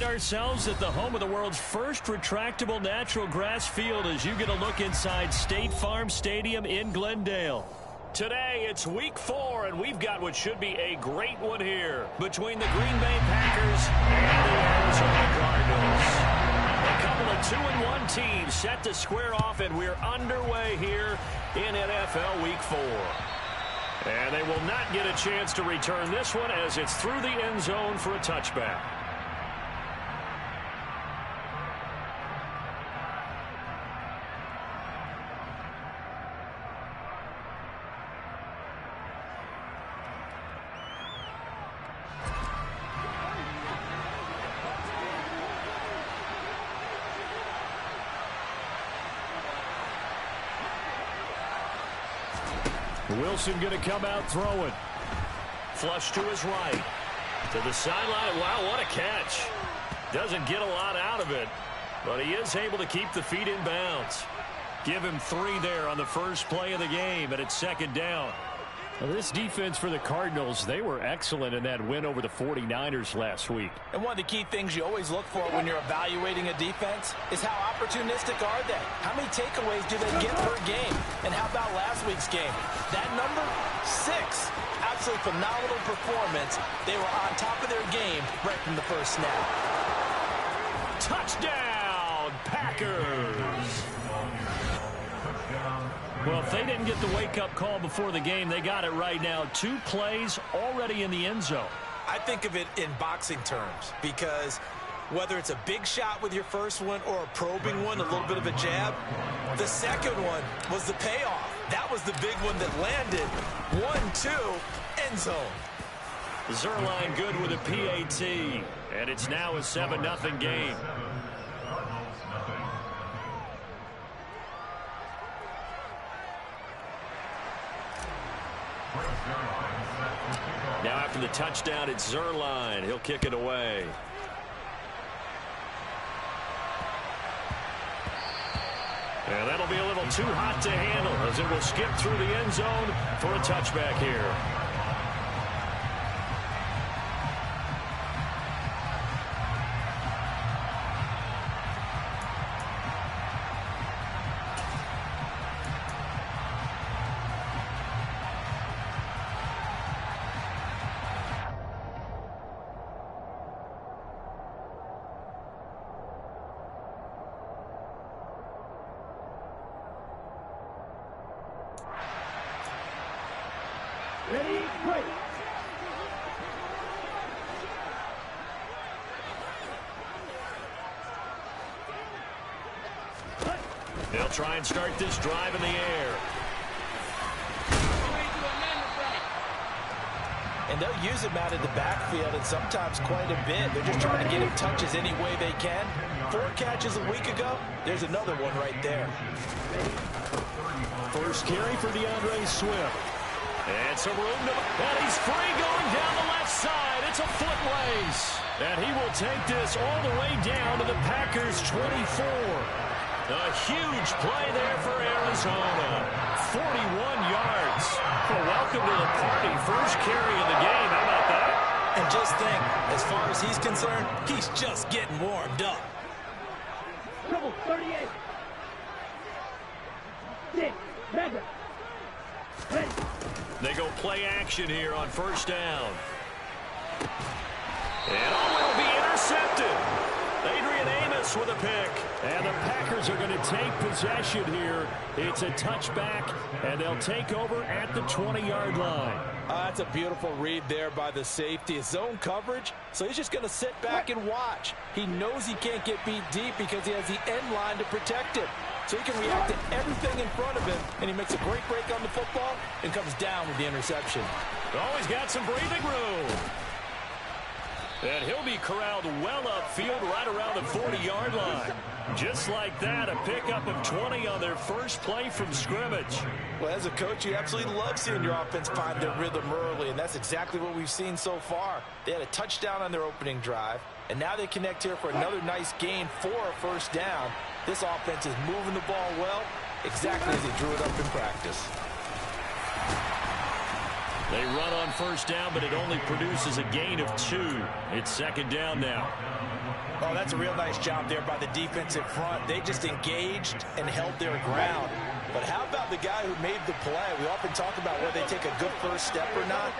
ourselves at the home of the world's first retractable natural grass field as you get a look inside State Farm Stadium in Glendale. Today, it's week 4, and we've got what should be a great one here between the Green Bay Packers and the Arizona Cardinals. A couple of 2-1 teams set to square off, and we're underway here in NFL Week 4. And they will not get a chance to return this one as it's through the end zone for a touchback. Wilson going to come out throwing. Flush to his right. To the sideline. Wow, what a catch. Doesn't get a lot out of it, but he is able to keep the feet in bounds. Give him 3 there on the first play of the game, and it's second down. Well, this defense for the Cardinals, they were excellent in that win over the 49ers last week. And one of the key things you always look for when you're evaluating a defense is how opportunistic are they? How many takeaways do they get per game? And how about last week's game? That number, 6. Absolutely phenomenal performance. They were on top of their game right from the first snap. Touchdown, Packers! Well, if they didn't get the wake-up call before the game, they got it right now. 2 plays already in the end zone. I think of it in boxing terms because whether it's a big shot with your first one or a probing one, a little bit of a jab, the second one was the payoff. That was the big one that landed. 1-2, end zone. Zuerlein good with a PAT, and it's now a 7-0 game. Now after the touchdown, it's Zuerlein. He'll kick it away. And that'll be a little too hot to handle as it will skip through the end zone for a touchback here. Ready, break. They'll try and start this drive in the air. And they'll use him out of the backfield and sometimes quite a bit. They're just trying to get him touches any way they can. 4 catches a week ago. There's another one right there. First carry for DeAndre Swift. And some room to... And he's free going down the left side. It's a foot race. And he will take this all the way down to the Packers' 24. A huge play there for Arizona. 41 yards. Well, welcome to the party. First carry of the game. How about that? And just think, as far as he's concerned, he's just getting warmed up. Trouble 38. 6. Mega. Ready. They go play action here on first down. And will be intercepted. Adrian Amos with a pick. And the Packers are going to take possession here. It's a touchback, and they'll take over at the 20-yard line. That's a beautiful read there by the safety. It's zone coverage, so he's just going to sit back and watch. He knows he can't get beat deep because he has the end line to protect him. So he can react to everything in front of him, and he makes a great break on the football and comes down with the interception. Oh, he's got some breathing room. And he'll be corralled well upfield right around the 40-yard line. Just like that, a pickup of 20 on their first play from scrimmage. Well, as a coach, you absolutely love seeing your offense find their rhythm early, and that's exactly what we've seen so far. They had a touchdown on their opening drive, and now they connect here for another nice gain for a first down. This offense is moving the ball well, exactly as they drew it up in practice. They run on first down, but it only produces a gain of 2. It's second down now. Oh, that's a real nice job there by the defensive front. They just engaged and held their ground. But how about the guy who made the play? We often talk about whether they take a good first step or not.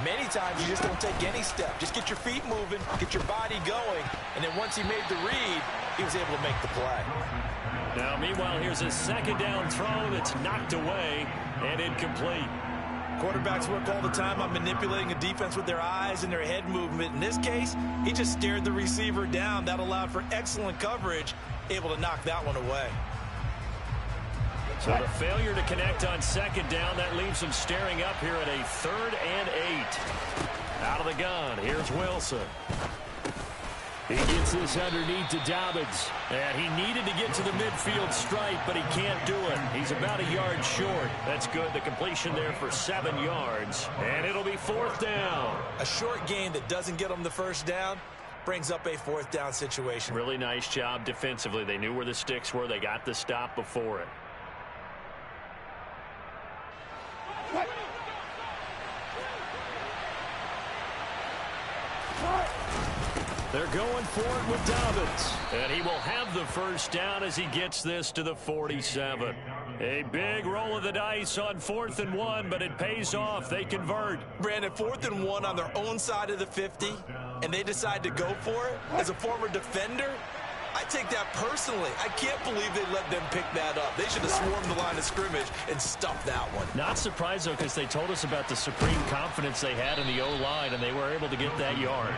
Many times you just don't take any step. Just get your feet moving, get your body going, and then once he made the read, he was able to make the play. Now, meanwhile, here's a second down throw that's knocked away and incomplete. Quarterbacks work all the time on manipulating a defense with their eyes and their head movement. In this case, he just stared the receiver down. That allowed for excellent coverage, able to knock that one away. So the failure to connect on second down, that leaves him staring up here at a 3rd and 8. Out of the gun, here's Wilson. He gets this underneath to Dobbins. And he needed to get to the midfield stripe, but he can't do it. He's about a yard short. That's good. The completion there for 7 yards. And it'll be 4th down. A short gain that doesn't get him the first down brings up a 4th down situation. Really nice job defensively. They knew where the sticks were. They got the stop before it. They're going for it with Dobbins. And he will have the first down as he gets this to the 47. A big roll of the dice on 4th and 1, but it pays off. They convert. Brandon, 4th and 1 on their own side of the 50, and they decide to go for it. As a former defender, I take that personally. I can't believe they let them pick that up. They should have swarmed the line of scrimmage and stuffed that one. Not surprised, though, because they told us about the supreme confidence they had in the O-line, and they were able to get that yard.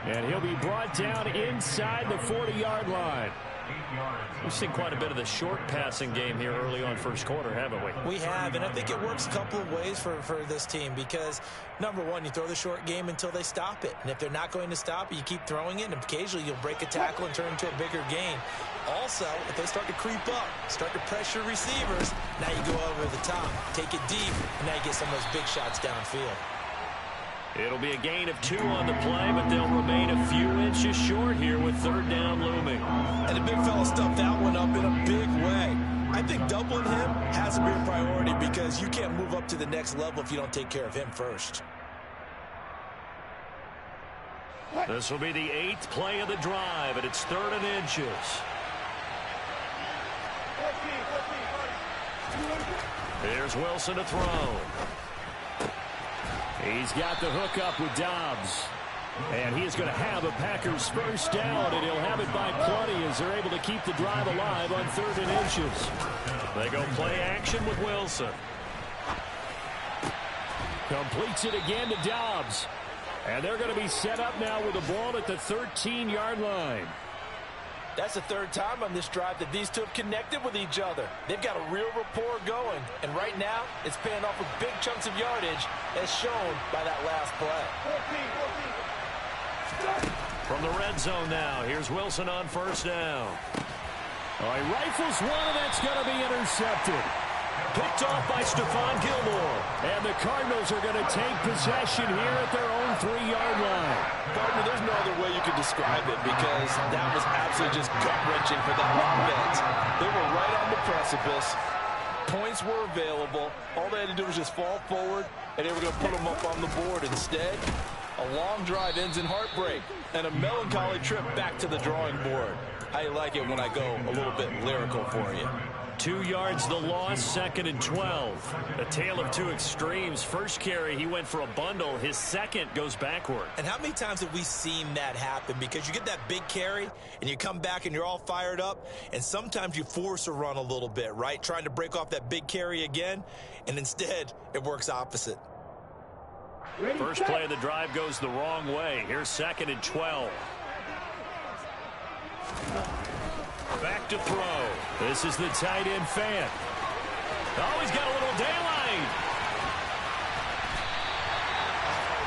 And he'll be brought down inside the 40-yard line. We've seen quite a bit of the short passing game here early on first quarter, haven't we? We have, and I think it works a couple of ways for this team because, number one, you throw the short game until they stop it. And if they're not going to stop it, you keep throwing it, and occasionally you'll break a tackle and turn it into a bigger gain. Also, if they start to creep up, start to pressure receivers, now you go over the top, take it deep, and now you get some of those big shots downfield. It'll be a gain of 2 on the play, but they'll remain a few inches short here with 3rd down looming. And the big fella stuffed that one up in a big way. I think doubling him has to be a priority because you can't move up to the next level if you don't take care of him first. This will be the 8th play of the drive, and it's 3rd and inches. Here's Wilson to throw. He's got the hook up with Dobbs. And he is going to have a Packers first down, and he'll have it by plenty as they're able to keep the drive alive on 3rd and inches. They go play action with Wilson. Completes it again to Dobbs. And they're going to be set up now with the ball at the 13-yard line. That's the 3rd time on this drive that these two have connected with each other. They've got a real rapport going. And right now, it's paying off with big chunks of yardage, as shown by that last play. From the red zone now, here's Wilson on first down. Oh, he rifles one, and that's going to be intercepted. Picked off by Stephon Gilmore. And the Cardinals are going to take possession here at their own 3-yard line. Partner, there's no other way you could describe it because that was absolutely just gut-wrenching for that offense. They were right on the precipice. Points were available. All they had to do was just fall forward, and they were going to put them up on the board. Instead, a long drive ends in heartbreak and a melancholy trip back to the drawing board. How you like it when I go a little bit lyrical for you? 2 yards the loss, 2nd and 12. A tale of two extremes. First carry, he went for a bundle. His second goes backward. And how many times have we seen that happen? Because you get that big carry, and you come back and you're all fired up, and sometimes you force a run a little bit, right? Trying to break off that big carry again, and instead, it works opposite. First play of the drive goes the wrong way. Here's 2nd and 12. Back to throw. This is the tight end Fant. Oh, he's got a little daylight.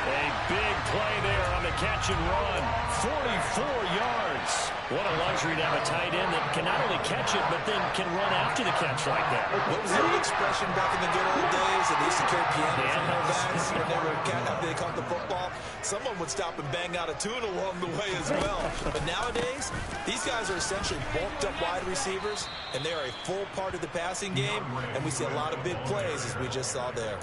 A big play there on the catch and run. 44 yards. What a luxury to have a tight end that can not only catch it, but then can run after the catch like that. What was the old expression back in the good old days? They used to carry pianos in their bags when they caught the football. Someone would stop and bang out a tune along the way as well. But nowadays, these guys are essentially bulked up wide receivers, and they are a full part of the passing game, and we see a lot of big plays as we just saw there.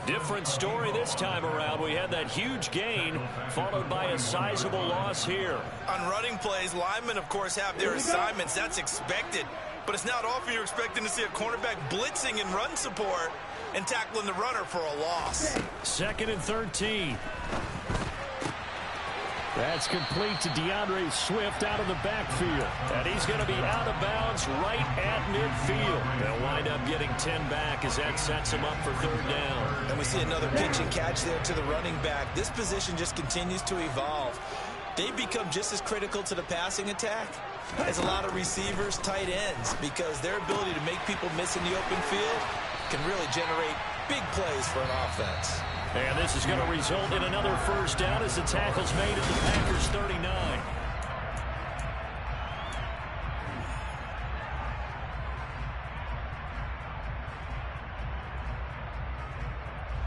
Different story this time around. We had that huge gain followed by a sizable loss here. On running plays, linemen, of course, have their assignments. That's expected. But it's not often you're expecting to see a cornerback blitzing in run support and tackling the runner for a loss. 2nd and 13. That's complete to DeAndre Swift out of the backfield. And he's going to be out of bounds right at midfield. They'll wind up getting 10 back as that sets him up for 3rd down. And we see another pitch and catch there to the running back. This position just continues to evolve. They become just as critical to the passing attack as a lot of receivers, tight ends, because their ability to make people miss in the open field can really generate big plays for an offense. And this is going to result in another 1st down as the tackle's made at the Packers 39.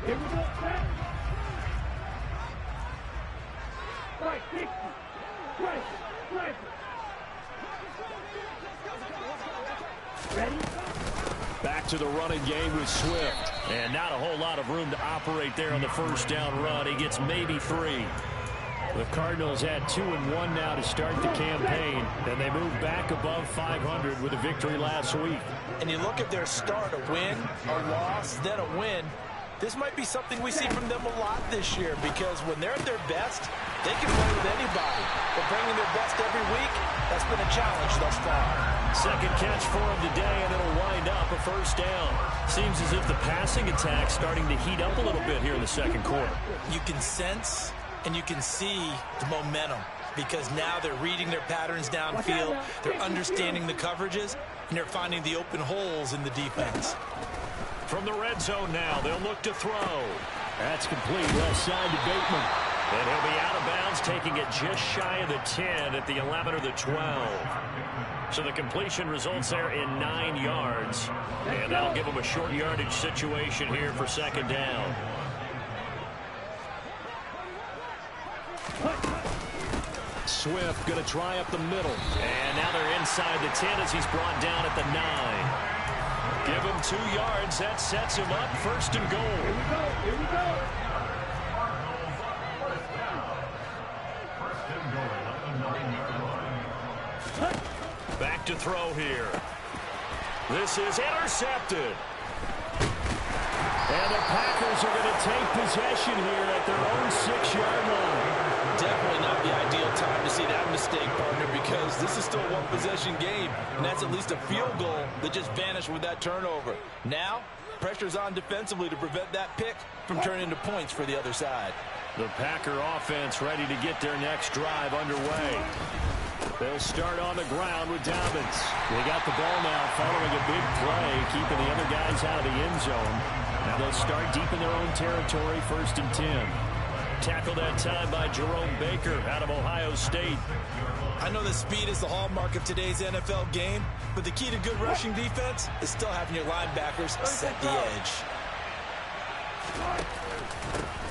Here we go, set. Right, 60. Right, right. Ready? Back to the running game with Swift. And not a whole lot of room to operate there on the 1st down run. He gets maybe 3. The Cardinals had 2-1 now to start the campaign, and they move back above 500 with a victory last week. And you look at their start, a win, a loss, then a win. This might be something we see from them a lot this year, because when they're at their best, they can play with anybody. But bringing their best every week, that's been a challenge thus far. 2nd catch for him today, and it'll wind up a 1st down. Seems as if the passing attack's starting to heat up a little bit here in the 2nd quarter. You can sense and you can see the momentum, because now they're reading their patterns downfield, they're understanding the coverages, and they're finding the open holes in the defense. From the red zone now, they'll look to throw. That's complete, left side to Bateman. And he'll be out of bounds, taking it just shy of the 10 at the 11 or the 12. So the completion results there in 9 yards. And that'll give them a short yardage situation here for 2nd down. Swift going to try up the middle. And now they're inside the 10 as he's brought down at the 9. Give him 2 yards. That sets him up 1st and goal. Here we go, here we go. Back to throw here. This is intercepted. And the Packers are going to take possession here at their own 6-yard line. Definitely not the ideal time to see that mistake, partner, because this is still a one-possession game, and that's at least a field goal that just vanished with that turnover. Now, pressure's on defensively to prevent that pick from turning into points for the other side. The Packer offense ready to get their next drive underway. They'll start on the ground with Dobbins. They got the ball now following a big play, keeping the other guys out of the end zone. Now they'll start deep in their own territory, 1st and 10. Tackled that time by Jerome Baker out of Ohio State. I know that speed is the hallmark of today's NFL game, but the key to good rushing defense is still having your linebackers set the edge.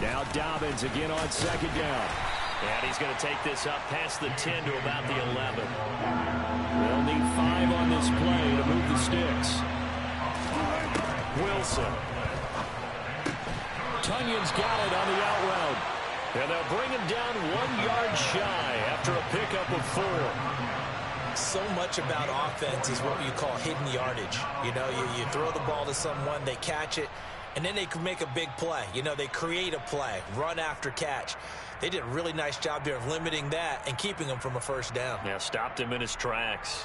Now Dobbins again on 2nd down. And he's going to take this up past the 10 to about the 11. They'll need 5 on this play to move the sticks. Wilson. Tunyon's got it on the out route. And they'll bring him down 1 yard shy after a pickup of 4. So much about offense is what you call hidden yardage. You know, you throw the ball to someone, they catch it, and then they can make a big play. You know, they create a play, run after catch. They did a really nice job there of limiting that and keeping him from a 1st down. Yeah, stopped him in his tracks.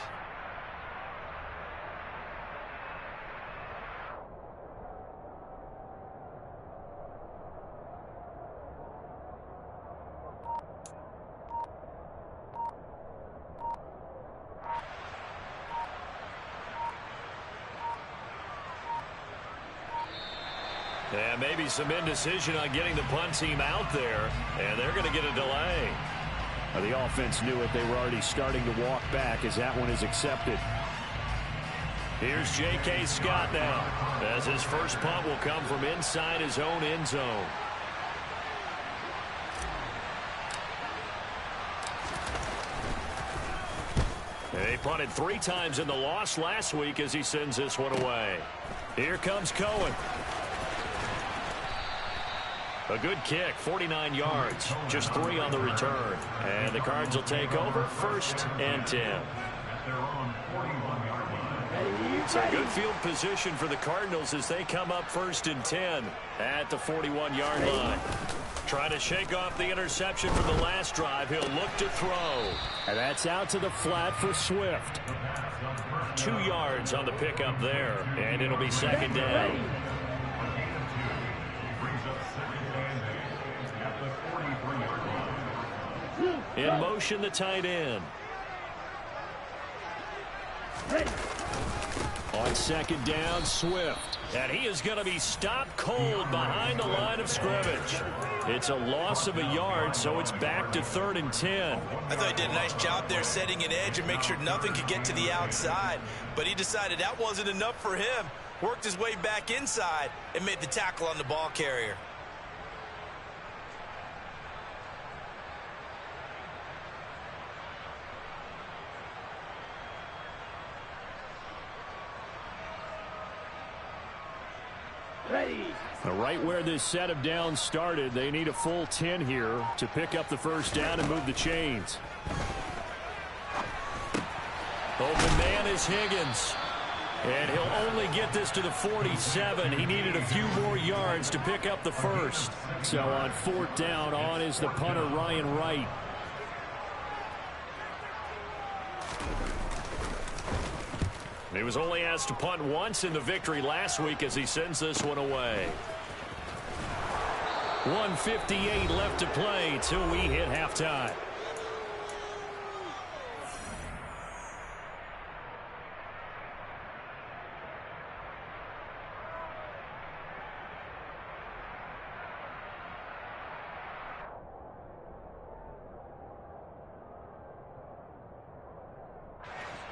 And maybe some indecision on getting the punt team out there, and they're going to get a delay. The offense knew it. They were already starting to walk back as that one is accepted. Here's J.K. Scott now, as his first punt will come from inside his own end zone. They punted 3 times in the loss last week as he sends this one away. Here comes Cohen. A good kick, 49 yards, just 3 on the return. And the Cards will take over, 1st and 10. So good field position for the Cardinals as they come up 1st and 10 at the 41-yard line. Trying to shake off the interception from the last drive. He'll look to throw. And that's out to the flat for Swift. 2 yards on the pickup there, and it'll be 2nd down. In motion, the tight end. On 2nd down, Swift. And he is going to be stopped cold behind the line of scrimmage. It's a loss of a yard, so it's back to 3rd and 10. I thought he did a nice job there setting an edge and make sure nothing could get to the outside. But he decided that wasn't enough for him. Worked his way back inside and made the tackle on the ball carrier. Right where this set of downs started, they need a full 10 here to pick up the 1st down and move the chains. Open man is Higgins. And he'll only get this to the 47. He needed a few more yards to pick up the 1st. So on 4th down, on is the punter, Ryan Wright. He was only asked to punt once in the victory last week as he sends this one away. 1:58 left to play till we hit halftime.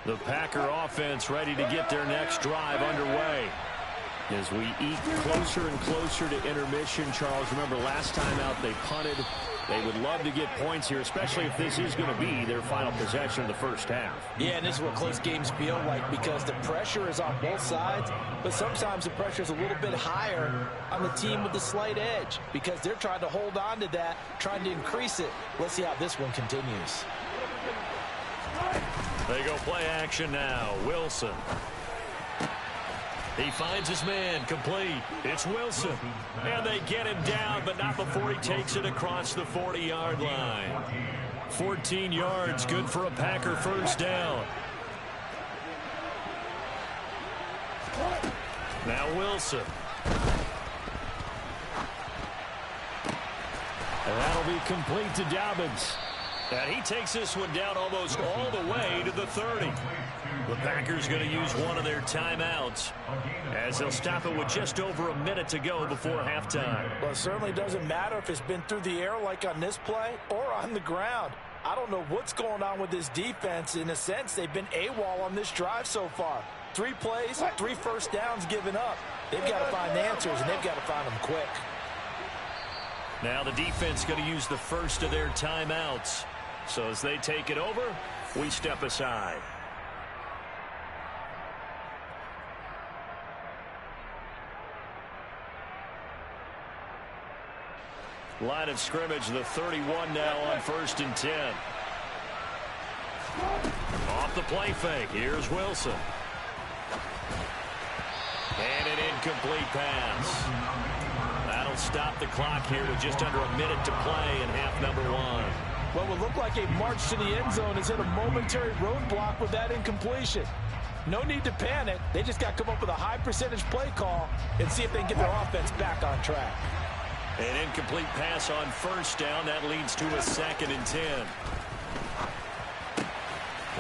The Packer offense ready to get their next drive underway. As we eke closer and closer to intermission, Charles, remember last time out they punted. They would love to get points here, especially if this is going to be their final possession of the 1st half. Yeah, and this is what close games feel like because the pressure is on both sides, but sometimes the pressure is a little bit higher on the team with the slight edge because they're trying to hold on to that, trying to increase it. Let's see how this one continues. They go play action now. Wilson. He finds his man, complete. It's Wilson. And they get him down, but not before he takes it across the 40-yard line. 14 yards, good for a Packer 1st down. Now Wilson. And that'll be complete to Dobbins. And he takes this one down almost all the way to the 30. The Packers going to use one of their timeouts as they'll stop it with just over a minute to go before halftime. Well, it certainly doesn't matter if it's been through the air like on this play or on the ground. I don't know what's going on with this defense. In a sense, they've been AWOL on this drive so far. 3 plays, 3 1st downs given up. They've got to find answers, and they've got to find them quick. Now the defense going to use the first of their timeouts. So as they take it over, we step aside. Line of scrimmage, the 31 now on 1st and 10. Off the play fake, here's Wilson. And an incomplete pass. That'll stop the clock here with just under a minute to play in half number 1. What would look like a march to the end zone is hit a momentary roadblock with that incompletion. No need to panic. They just got to come up with a high percentage play call and see if they can get their offense back on track. An incomplete pass on 1st down. That leads to a 2nd and 10.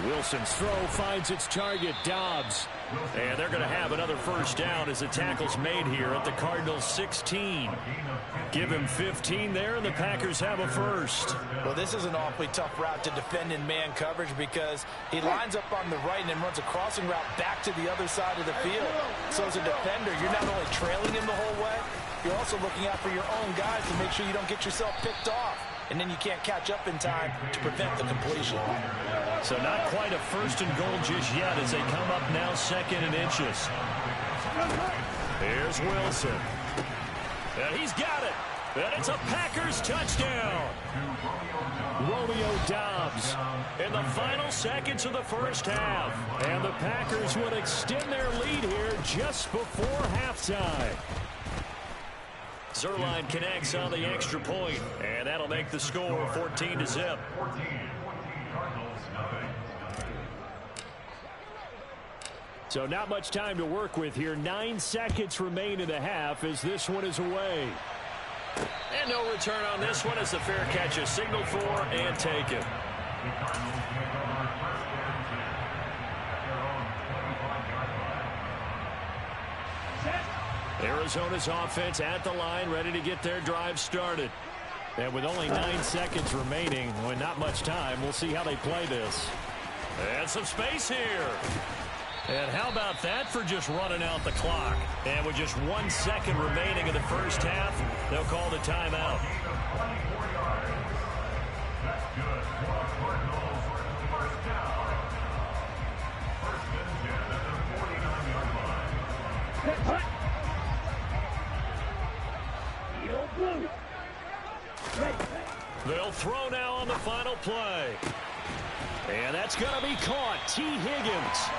Wilson's throw finds its target, Dobbs. And they're going to have another first down as the tackle's made here at the Cardinals' 16. Give him 15 there, and the Packers have a first. Well, this is an awfully tough route to defend in man coverage because he lines up on the right and then runs a crossing route back to the other side of the field. So as a defender, you're not only trailing him the whole way, you're also looking out for your own guys to make sure you don't get yourself picked off. And then you can't catch up in time to prevent the completion. So not quite a first and goal just yet as they come up now 2nd and inches. Here's Wilson. And he's got it. And it's a Packers touchdown. Romeo Dobbs in the final seconds of the first half. And the Packers would extend their lead here just before halftime. Zuerlein connects on the extra point, and that'll make the score 14-0. So not much time to work with here. 9 seconds remain in the half as this one is away. And no return on this one as the fair catch is signaled for and taken. Arizona's offense at the line, ready to get their drive started. And with only 9 seconds remaining, with not much time, we'll see how they play this. And some space here. And how about that for just running out the clock? And with just 1 second remaining in the first half, they'll call the timeout. They'll throw now on the final play. And that's going to be caught. T. Higgins.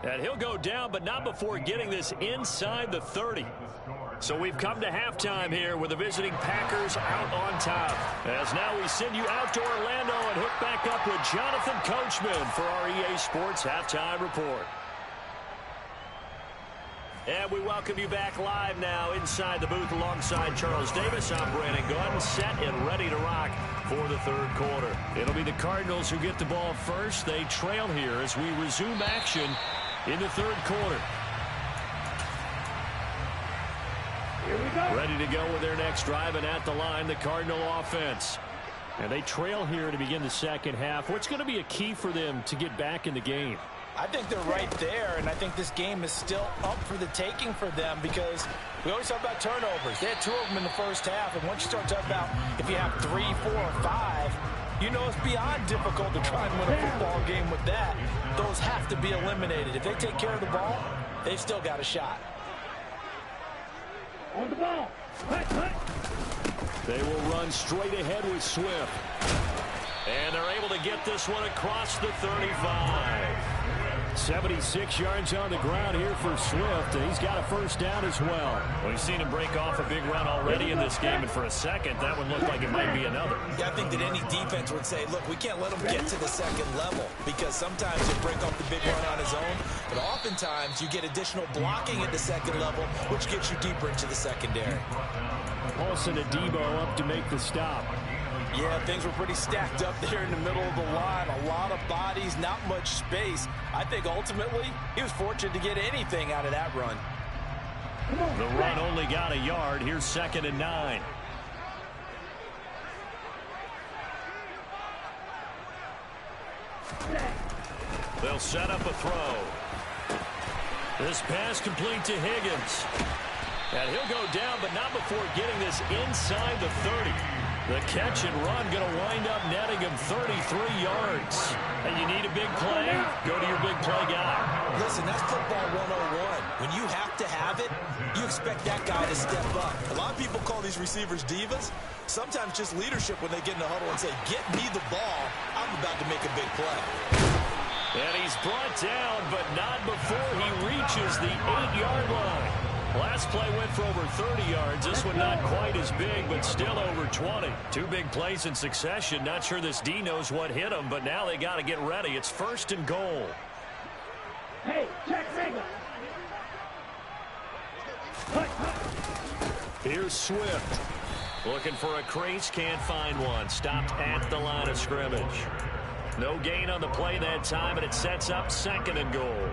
And he'll go down, but not before getting this inside the 30. So we've come to halftime here with the visiting Packers out on top. As now we send you out to Orlando and hook back up with Jonathan Coachman for our EA Sports Halftime Report. And we welcome you back live now inside the booth alongside Charles Davis. I'm Brandon Gaudin, set and ready to rock for the third quarter. It'll be the Cardinals who get the ball first. They trail here as we resume action in the third quarter. Here we go. Ready to go with their next drive, and at the line, the Cardinal offense. And they trail here to begin the second half. What's going to be a key for them to get back in the game? I think they're right there, and I think this game is still up for the taking for them because we always talk about turnovers. They had 2 of them in the first half, and once you start talking about if you have 3, 4, or 5, you know it's beyond difficult to try and win a football game with that. Those have to be eliminated. If they take care of the ball, they've still got a shot. On the ball. Hut. They will run straight ahead with Swift. And they're able to get this one across the 35. 76 yards on the ground here for Swift, and he's got a first down as well. Well, we've seen him break off a big run already in this game, and for a second, that one looked like it might be another. Yeah, I think that any defense would say, look, we can't let him get to the second level because sometimes he'll break off the big run on his own, but oftentimes you get additional blocking at the second level, which gets you deeper into the secondary. Paulson Adebo up to make the stop. Yeah, things were pretty stacked up there in the middle of the line. A lot of bodies, not much space. I think ultimately he was fortunate to get anything out of that run. The run only got a yard. Here's 2nd and 9. They'll set up a throw. This pass complete to Higgins. And he'll go down, but not before getting this inside the 30. The catch and run going to wind up netting him 33 yards. And you need a big play? Go to your big play guy. Listen, that's football 101. When you have to have it, you expect that guy to step up. A lot of people call these receivers divas. Sometimes just leadership when they get in the huddle and say, get me the ball. I'm about to make a big play. And he's brought down, but not before he reaches the 8-yard line. Last play went for over 30 yards. This one not quite as big, but still over 20. 2 big plays in succession. Not sure this D knows what hit him, but now they got to get ready. It's 1st and goal. Hey, check Rager. Here's Swift. Looking for a crease, can't find one. Stopped at the line of scrimmage. No gain on the play that time, and it sets up 2nd and goal.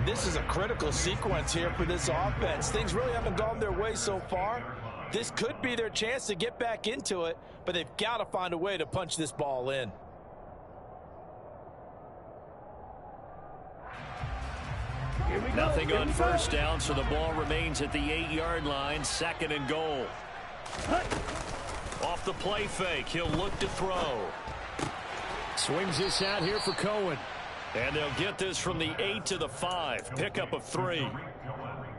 This is a critical sequence here for this offense. Things really haven't gone their way so far. This could be their chance to get back into it, but they've got to find a way to punch this ball in. Nothing on first down, so the ball remains at the 8-yard line. 2nd and goal. Off the play fake, he'll look to throw. Swings this out here for Cohen. And they'll get this from the 8 to the 5. Pickup of 3.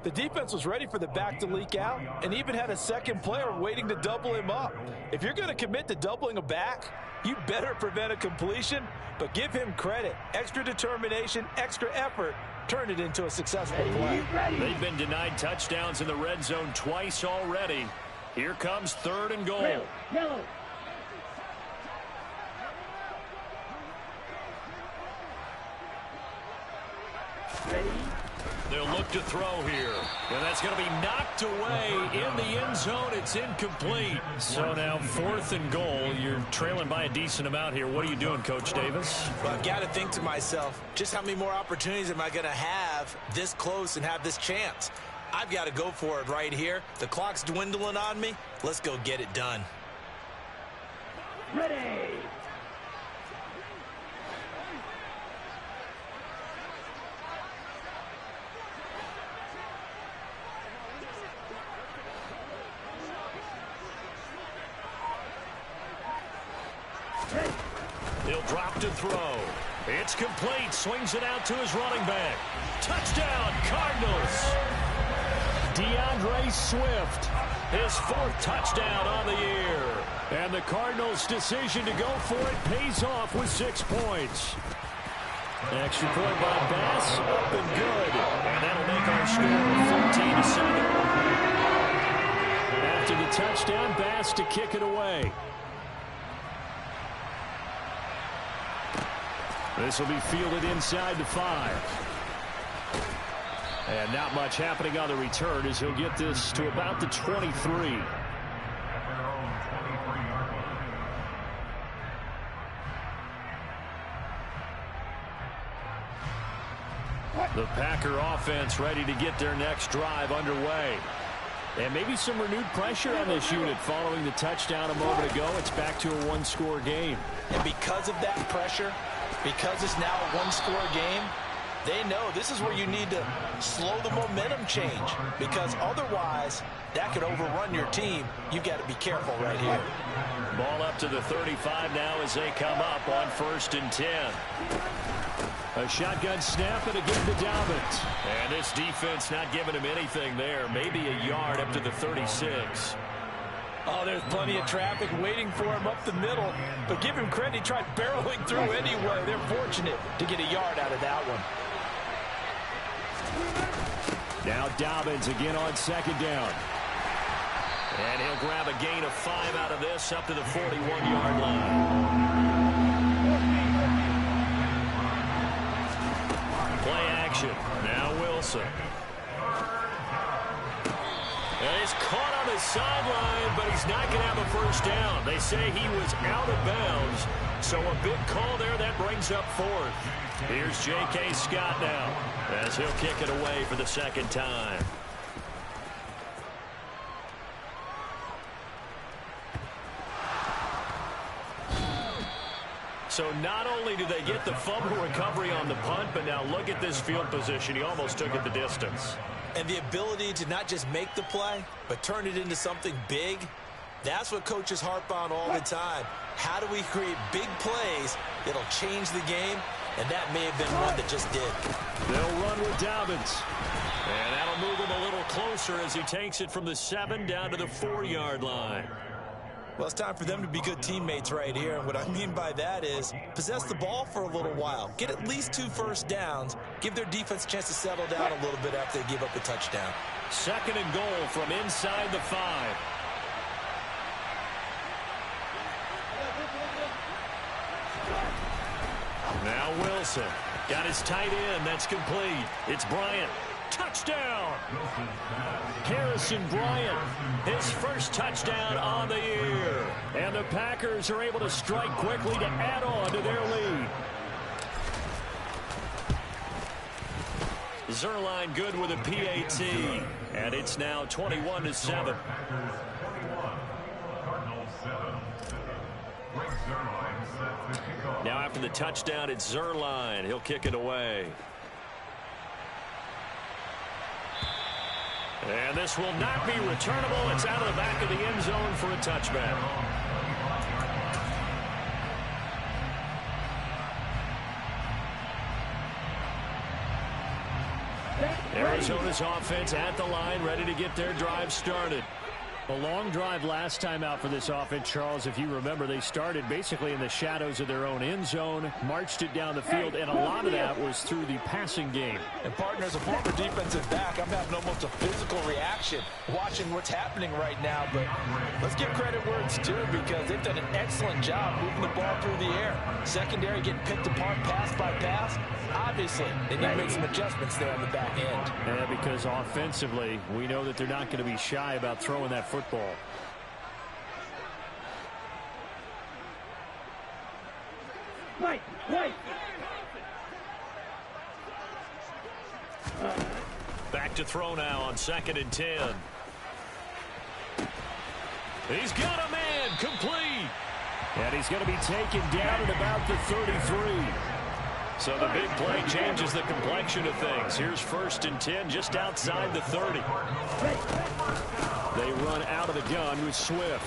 The defense was ready for the back to leak out and even had a second player waiting to double him up. If you're going to commit to doubling a back, you better prevent a completion, but give him credit. Extra determination, extra effort, turn it into a successful play. They've been denied touchdowns in the red zone twice already. Here comes 3rd and goal. Yellow. They'll look to throw here. And that's going to be knocked away in the end zone. It's incomplete. So now 4th and goal. You're trailing by a decent amount here. What are you doing, Coach Davis? Well, I've got to think to myself, just how many more opportunities am I going to have this close and have this chance? I've got to go for it right here. The clock's dwindling on me. Let's go get it done. Ready. He'll drop to throw. It's complete. Swings it out to his running back. Touchdown, Cardinals. DeAndre Swift, his 4th touchdown on the year. And the Cardinals' decision to go for it pays off with 6 points. Extra point by Bass, up and good. And that'll make our score 14-7. After the touchdown, Bass to kick it away. This will be fielded inside the 5. And not much happening on the return as he'll get this to about the 23. The Packer offense ready to get their next drive underway. And maybe some renewed pressure on this unit following the touchdown a moment ago. It's back to a 1-score game. And because of that pressure, because it's now a 1-score game, they know this is where you need to slow the momentum change, because otherwise that could overrun your team. You've got to be careful right here. Ball up to the 35 now as they come up on 1st and 10. A shotgun snap and again to Dobbins. And this defense not giving him anything there. Maybe a yard up to the 36. Oh, there's plenty of traffic waiting for him up the middle. But give him credit, he tried barreling through anyway. They're fortunate to get a yard out of that one. Now Dobbins again on 2nd down. And he'll grab a gain of 5 out of this up to the 41-yard line. Play action. Now Wilson. And he's caught on the sideline, but he's not going to have a first down. They say he was out of bounds. So a big call there. That brings up 4th. Here's J.K. Scott now as he'll kick it away for the 2nd time. So not only do they get the fumble recovery on the punt, but now look at this field position. He almost took it the distance. And the ability to not just make the play, but turn it into something big, that's what coaches harp on all the time. How do we create big plays that'll change the game? And that may have been one that just did. They'll run with Dobbins. And that'll move him a little closer as he takes it from the 7 down to the 4-yard line. Well, it's time for them to be good teammates right here. And what I mean by that is possess the ball for a little while. Get at least 2 first downs. Give their defense a chance to settle down a little bit after they give up a touchdown. 2nd and goal from inside the 5. Now Wilson got his tight end. That's complete. It's Bryant. Touchdown! Harrison Bryant, his first touchdown on the year. And the Packers are able to strike quickly to add on to their lead. Zuerlein good with a PAT. And it's now 21-7. Now after the touchdown, it's Zuerlein. He'll kick it away. And this will not be returnable. It's out of the back of the end zone for a touchback. Arizona's offense at the line, ready to get their drive started. A long drive last time out for this offense, Charles. If you remember, they started basically in the shadows of their own end zone, marched it down the field, and a lot of that was through the passing game. And, partner, as a former defensive back, I'm having almost a physical reaction watching what's happening right now. But let's give credit where it's due, because they've done an excellent job moving the ball through the air. Secondary getting picked apart pass by pass. Obviously, they need to make some adjustments there on the back end. Yeah, because offensively, we know that they're not going to be shy about throwing that football. Wait. Back to throw now on 2nd and 10. He's got a man, complete. And he's going to be taken down at about the 33. So the big play changes the complexion of things. Here's 1st and 10 just outside the 30. They run out of the gun with Swift.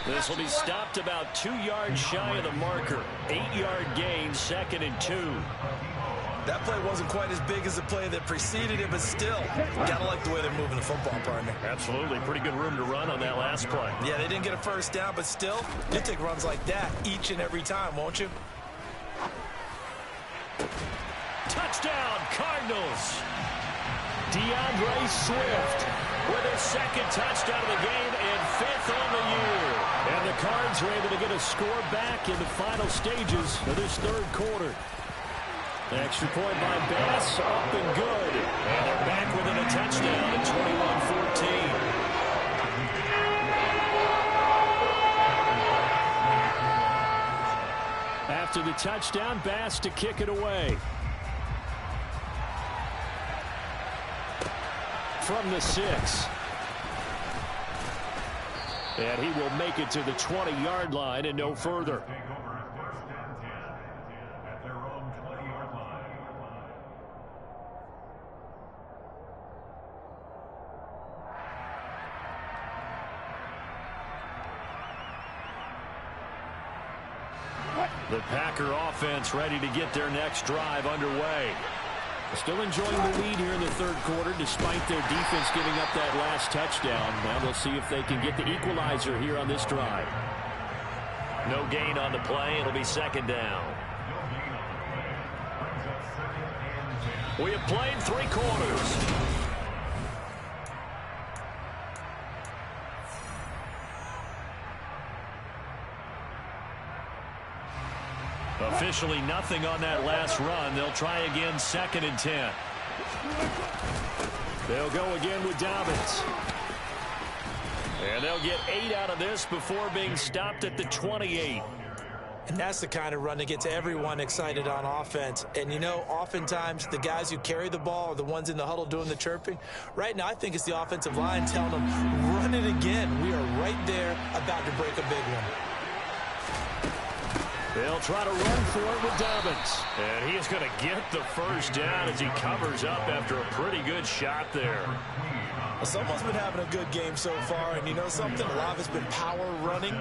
This will be stopped about 2 yards shy of the marker. 8-yard gain, 2nd and 2. That play wasn't quite as big as the play that preceded it, but still, gotta like the way they're moving the football, partner. Absolutely. Pretty good room to run on that last play. Yeah, they didn't get a first down, but still, you take runs like that each and every time, won't you? Touchdown, Cardinals. DeAndre Swift with his 2nd touchdown of the game and 5th on the year. And the Cards are able to get a score back in the final stages of this 3rd quarter. The extra point by Bass, up and good. And they're back within a touchdown at 21-14. After the touchdown, Bass to kick it away. From the 6. And he will make it to the 20-yard line and no further. The Packer offense ready to get their next drive underway. Still enjoying the lead here in the 3rd quarter despite their defense giving up that last touchdown. Now we'll see if they can get the equalizer here on this drive. No gain on the play. It'll be 2nd down. We have played 3 quarters. Officially nothing on that last run. They'll try again, 2nd and 10. They'll go again with Dobbins. And they'll get 8 out of this before being stopped at the 28. And that's the kind of run that gets everyone excited on offense. And, you know, oftentimes the guys who carry the ball are the ones in the huddle doing the chirping. Right now, I think it's the offensive line telling them, run it again. We are right there about to break a big one. They'll try to run for it with Dobbins. And he is going to get the first down as he covers up after a pretty good shot there. Well, someone's been having a good game so far, and you know something? A lot of it's been power running.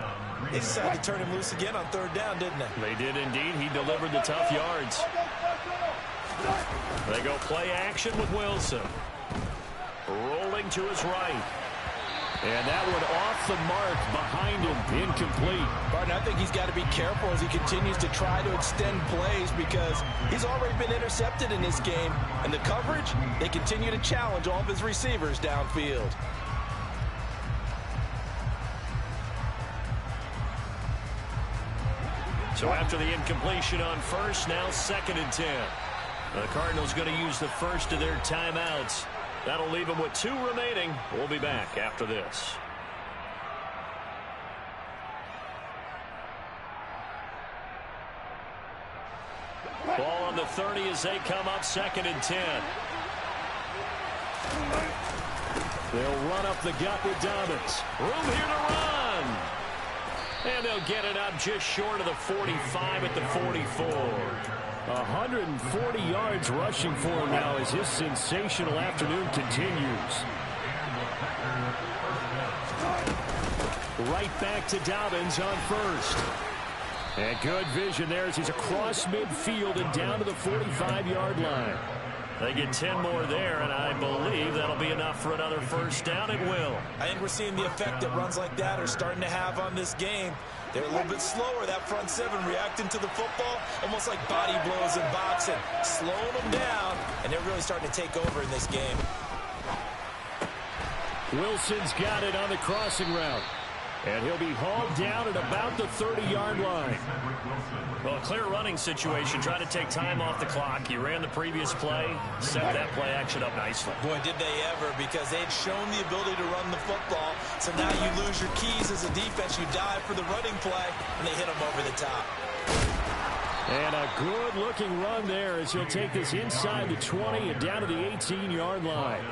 They decided to turn him loose again on 3rd down, didn't they? They did indeed. He delivered the tough yards. They go play action with Wilson. Rolling to his right. And that one off the mark behind him, incomplete. Barton, I think he's got to be careful as he continues to try to extend plays because he's already been intercepted in this game. And the coverage, they continue to challenge all of his receivers downfield. So after the incompletion on 1st, now 2nd and 10. The Cardinals going to use the first of their timeouts. That'll leave them with 2 remaining. We'll be back after this. Ball on the 30 as they come up 2nd and 10. They'll run up the gut with Dobbins. Room here to run. And they'll get it up just short of the 45 at the 44. 140 yards rushing for him now as his sensational afternoon continues. Right back to Dobbins on first. And good vision there as he's across midfield and down to the 45-yard line. They get 10 more there, and I believe that'll be enough for another first down. It will. I think we're seeing the effect that runs like that are starting to have on this game. They're a little bit slower, that front 7, reacting to the football, almost like body blows in boxing, slowing them down, and they're really starting to take over in this game. Wilson's got it on the crossing route. And he'll be hauled down at about the 30-yard line. Well, a clear running situation, trying to take time off the clock. He ran the previous play, set that play action up nicely. Boy, did they ever, because they'd shown the ability to run the football. So now you lose your keys as a defense. You dive for the running play, and they hit them over the top. And a good-looking run there as he'll take this inside the 20 and down to the 18-yard line.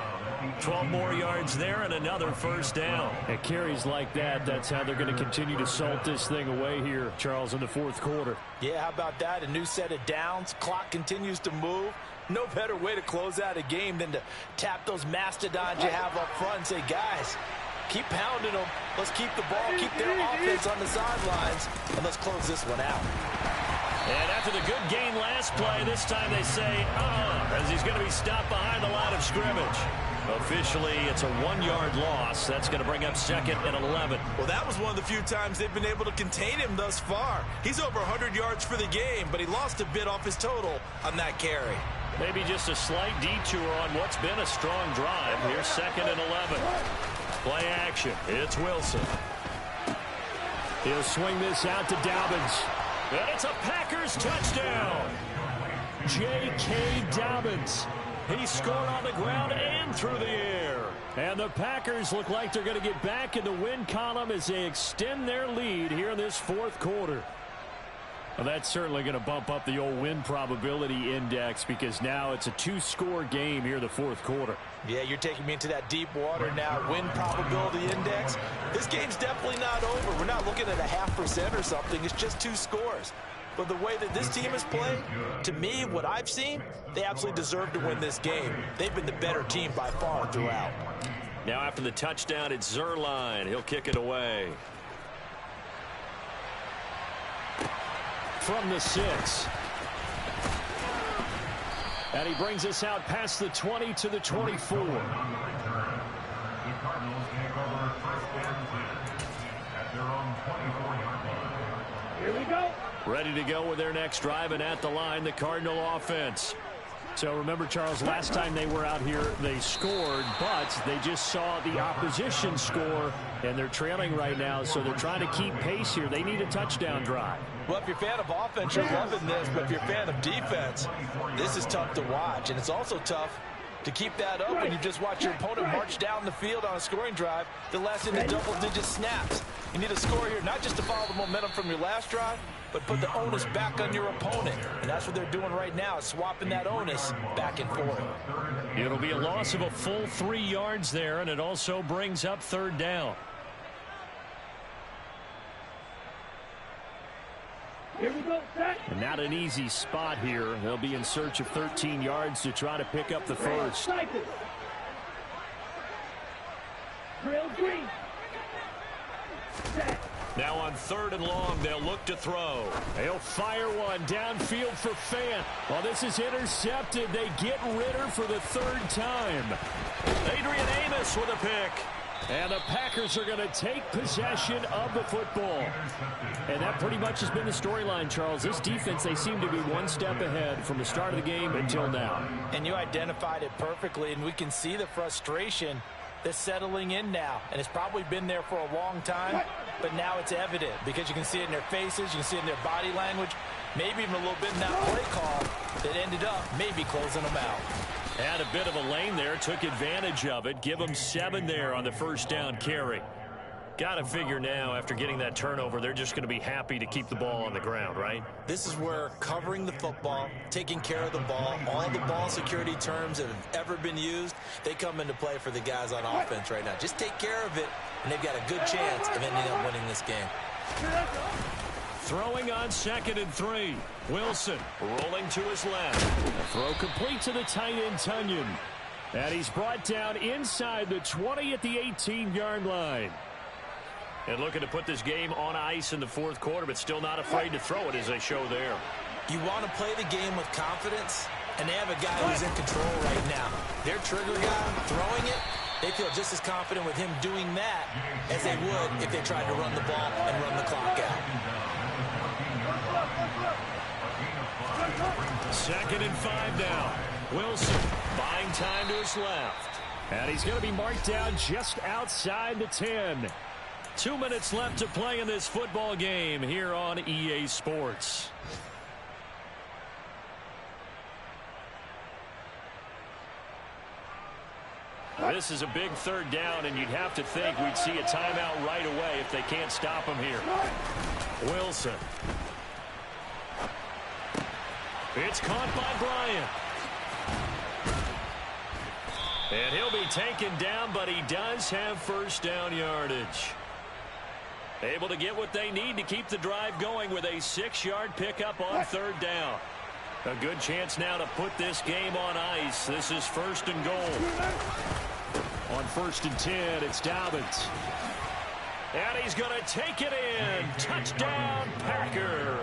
12 more yards there and another first down. At carries like that, that's how they're going to continue to salt this thing away here, Charles, in the 4th quarter. Yeah, how about that? A new set of downs. Clock continues to move. No better way to close out a game than to tap those mastodons you have up front and say, guys, keep pounding them. Let's keep the ball, keep their offense on the sidelines, and let's close this one out. And after the good gain last play, this time they say, as he's going to be stopped behind the line of scrimmage. Officially, it's a 1-yard loss. That's going to bring up 2nd and 11. Well, that was one of the few times they've been able to contain him thus far. He's over 100 yards for the game, but he lost a bit off his total on that carry. Maybe just a slight detour on what's been a strong drive. Here's 2nd and 11. Play action. It's Wilson. He'll swing this out to Dobbins. And it's a Packers touchdown. J.K. Dobbins. He scored on the ground and through the air. And the Packers look like they're going to get back in the win column as they extend their lead here in this 4th quarter. Well, that's certainly going to bump up the old win probability index because now it's a 2-score game here in the 4th quarter. Yeah, you're taking me into that deep water now. Win probability index. This game's definitely not over. We're not looking at a 0.5% or something. It's just 2 scores. But the way that this team has played, to me, what I've seen, they absolutely deserve to win this game. They've been the better team by far throughout. Now after the touchdown, it's Zuerlein. He'll kick it away. From the 6. And he brings us out past the 20 to the 24. Here we go. Ready to go with their next drive, and at the line, the Cardinal offense. So remember, Charles, last time they were out here, they scored, but they just saw the opposition score, and they're trailing right now, so they're trying to keep pace here. They need a touchdown drive. Well, if you're a fan of offense, you're loving this, but if you're a fan of defense, this is tough to watch, and it's also tough to keep that up when you just watch your opponent march down the field on a scoring drive that lasts into double-digit snaps. You need a score here, not just to follow the momentum from your last drive, but put the onus back on your opponent. And that's what they're doing right now, swapping that onus back and forth. It'll be a loss of a full 3 yards there, and it also brings up 3rd down. Here we go, set. And not an easy spot here. They'll be in search of 13 yards to try to pick up the first. Cycle. Drill green. Set. Now on 3rd and long, they'll look to throw. They'll fire one downfield for Fant. Well, this is intercepted. They get Ritter for the 3rd time. Adrian Amos with a pick. And the Packers are going to take possession of the football. And that pretty much has been the storyline, Charles. This defense, they seem to be one step ahead from the start of the game until now. And you identified it perfectly, and we can see the frustration that's settling in now. And it's probably been there for a long time, but now it's evident because you can see it in their faces, you can see it in their body language. Maybe even a little bit in that play call that ended up maybe closing them out. Had a bit of a lane there, took advantage of it. Give them 7 there on the first down carry. Got to figure now, after getting that turnover, they're just going to be happy to keep the ball on the ground, right? This is where covering the football, taking care of the ball, all the ball security terms that have ever been used, they come into play for the guys on offense right now. Just take care of it, and they've got a good chance of ending up winning this game. Throwing on 2nd and 3. Wilson rolling to his left. A throw complete to the tight end, Tunyon. And he's brought down inside the 20 at the 18-yard line. And looking to put this game on ice in the 4th quarter, but still not afraid to throw it as they show there. You want to play the game with confidence, and they have a guy who's in control right now. Their trigger guy throwing it, they feel just as confident with him doing that as they would if they tried to run the ball and run the clock out. 2nd and 5 now. Wilson buying time to his left. And he's going to be marked down just outside the 10. 2 minutes left to play in this football game here on EA Sports. This is a big 3rd down, and you'd have to think we'd see a timeout right away if they can't stop him here. Wilson. It's caught by Bryant. And he'll be taken down, but he does have first down yardage. Able to get what they need to keep the drive going with a 6-yard pickup on 3rd down. A good chance now to put this game on ice. This is 1st and goal. On 1st and 10, it's Dobbins. And he's going to take it in. Touchdown, Packers.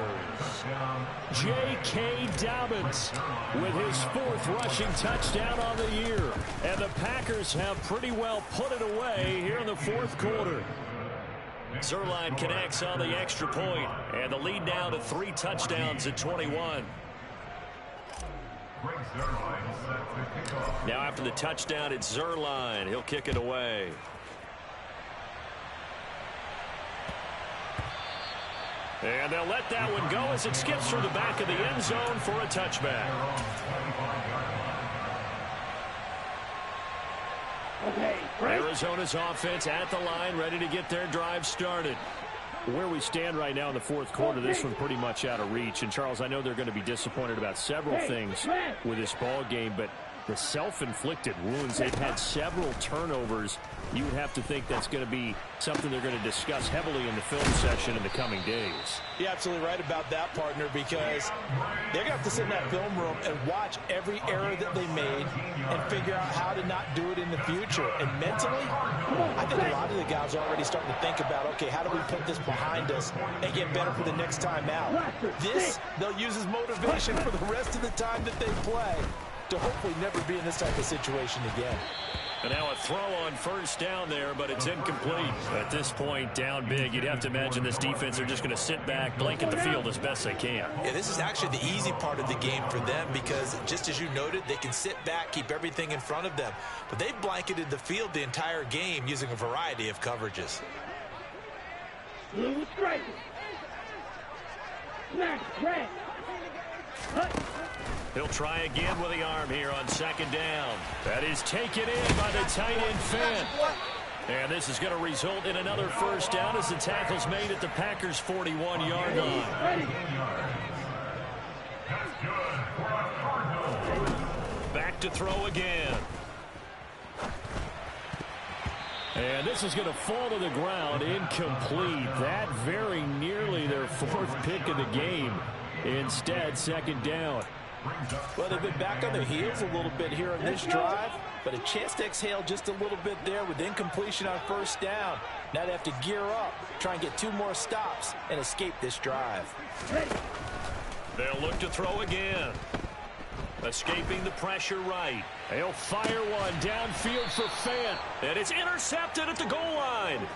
J.K. Dobbins with his 4th rushing touchdown on the year. And the Packers have pretty well put it away here in the 4th quarter. Zuerlein connects on the extra point, and the lead now to 3 touchdowns at 21. Now after the touchdown, it's Zuerlein. He'll kick it away. And they'll let that one go as it skips through the back of the end zone for a touchback. Arizona's offense at the line, ready to get their drive started. Where we stand right now in the 4th quarter, this one's pretty much out of reach. And, Charles, I know they're going to be disappointed about several things with this ball game, but the self-inflicted wounds, they've had several turnovers. You would have to think that's going to be something they're going to discuss heavily in the film session in the coming days. You're absolutely right about that, partner, because they're going to have to sit in that film room and watch every error that they made and figure out how to not do it in the future. And mentally, I think a lot of the guys are already starting to think about, okay, how do we put this behind us and get better for the next time out? This, they'll use as motivation for the rest of the time that they play to hopefully never be in this type of situation again. And now a throw on first down there, but it's incomplete. At this point, down big, you'd have to imagine this defense are just going to sit back, blanket the field as best they can. Yeah, this is actually the easy part of the game for them because, just as you noted, they can sit back, keep everything in front of them. But they've blanketed the field the entire game using a variety of coverages. Blue strike. Smash, red. He'll try again with the arm here on 2nd down. That is taken in by the tight end, Fant. And this is going to result in another first down as the tackle's made at the Packers' 41-yard line. Back to throw again. And this is going to fall to the ground, incomplete. That very nearly their 4th pick of the game. Instead, 2nd down. Well, they've been back on their heels a little bit here on this drive, but a chance to exhale just a little bit there with incompletion on first down. Now they have to gear up, try and get 2 more stops, and escape this drive. They'll look to throw again. Escaping the pressure right. They'll fire one downfield for Fant, and it's intercepted at the goal line.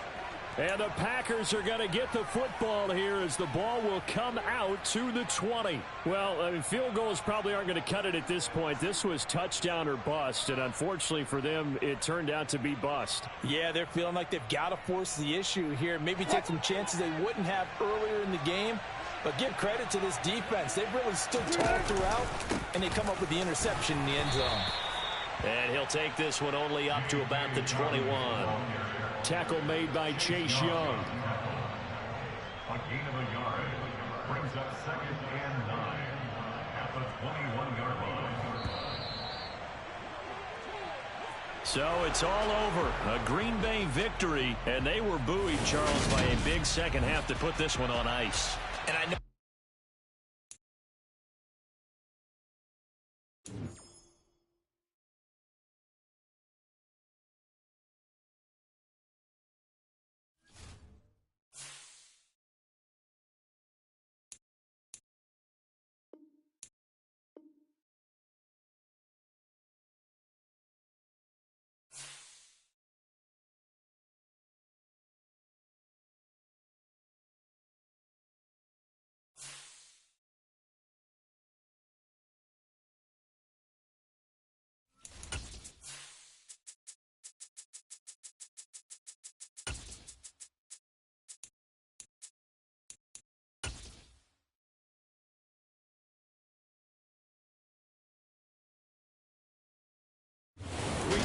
And the Packers are going to get the football here as the ball will come out to the 20. Well, I mean, field goals probably aren't going to cut it at this point. This was touchdown or bust, and unfortunately for them, it turned out to be bust. Yeah, they're feeling like they've got to force the issue here. Maybe take some chances they wouldn't have earlier in the game. But give credit to this defense. They've really stood tall throughout, and they come up with the interception in the end zone. And he'll take this one only up to about the 21. Tackle made by Chase Young. A gain of a yard brings up 2nd and 9 at the 21-yard line. So it's all over. A Green Bay victory, and they were buoyed, Charles, by a big second half to put this one on ice. And I know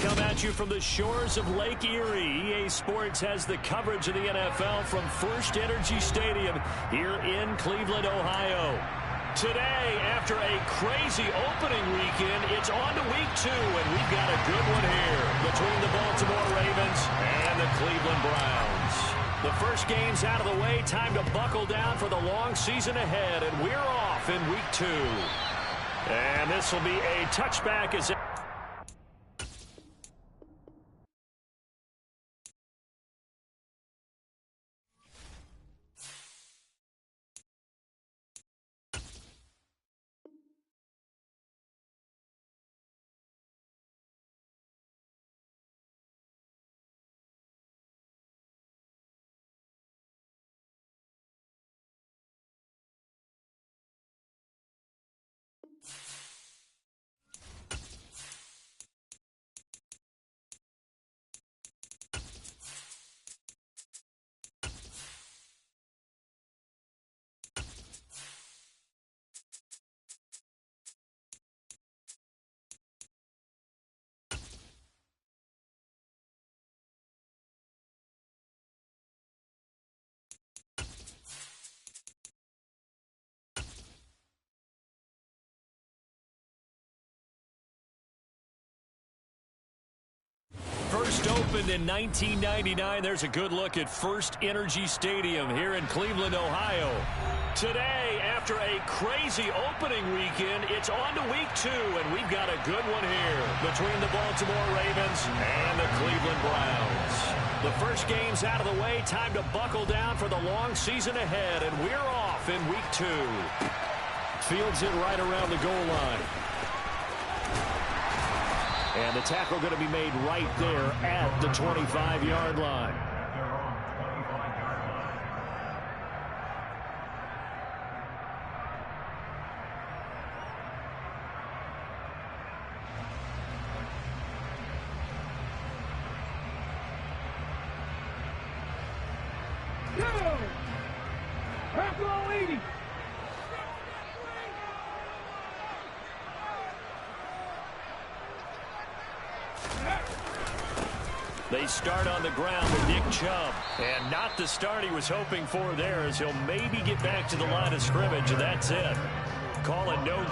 come at you from the shores of Lake Erie. EA Sports has the coverage of the NFL from First Energy Stadium here in Cleveland, Ohio. Today, after a crazy opening weekend, it's on to week 2, and we've got a good one here between the Baltimore Ravens and the Cleveland Browns. The first game's out of the way. Time to buckle down for the long season ahead, and we're off in week 2. And this will be a touchback as first opened in 1999. There's a good look at First Energy Stadium here in Cleveland, Ohio. Today, after a crazy opening weekend, it's on to week 2, and we've got a good one here between the Baltimore Ravens and the Cleveland Browns. The first game's out of the way. Time to buckle down for the long season ahead, and we're off in week 2. Fields it right around the goal line. And the tackle going to be made right there at the 25-yard line. Go! Tackle 80! They start on the ground with Nick Chubb. And not the start he was hoping for there, as he'll maybe get back to the line of scrimmage, and that's it. Call it no.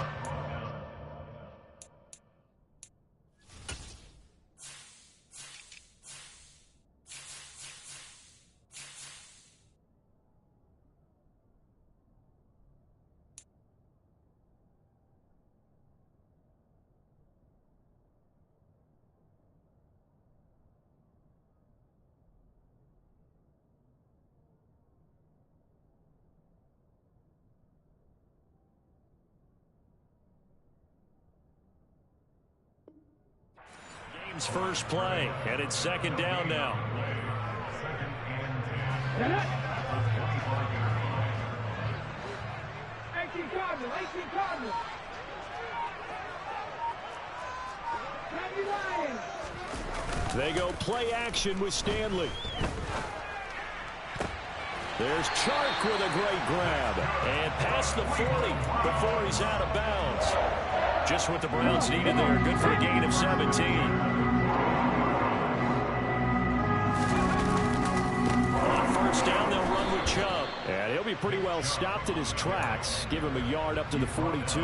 First play, and it's second down now. 18 Cardinals, 18 Cardinals. They go play action with Stanley. There's Chark with a great grab. And past the 40 before he's out of bounds. Just what the Browns needed there. Good for a gain of 17. On first down, they'll run with Chubb. And he'll be pretty well stopped in his tracks. Give him a yard up to the 42.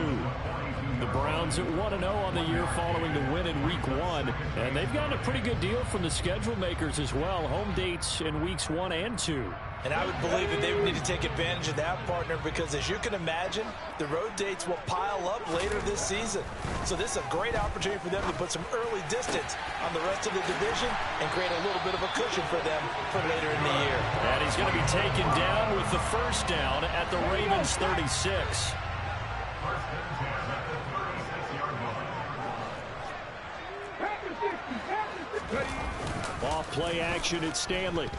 The Browns at 1-0 on the year following the win in Week 1. And they've gotten a pretty good deal from the schedule makers as well. Home dates in Weeks 1 and 2. And I would believe that they would need to take advantage of that, partner, because as you can imagine, the road dates will pile up later this season. So this is a great opportunity for them to put some early distance on the rest of the division and create a little bit of a cushion for them for later in the year. And he's going to be taken down with the first down at the Ravens 36. Off play action at Stanley.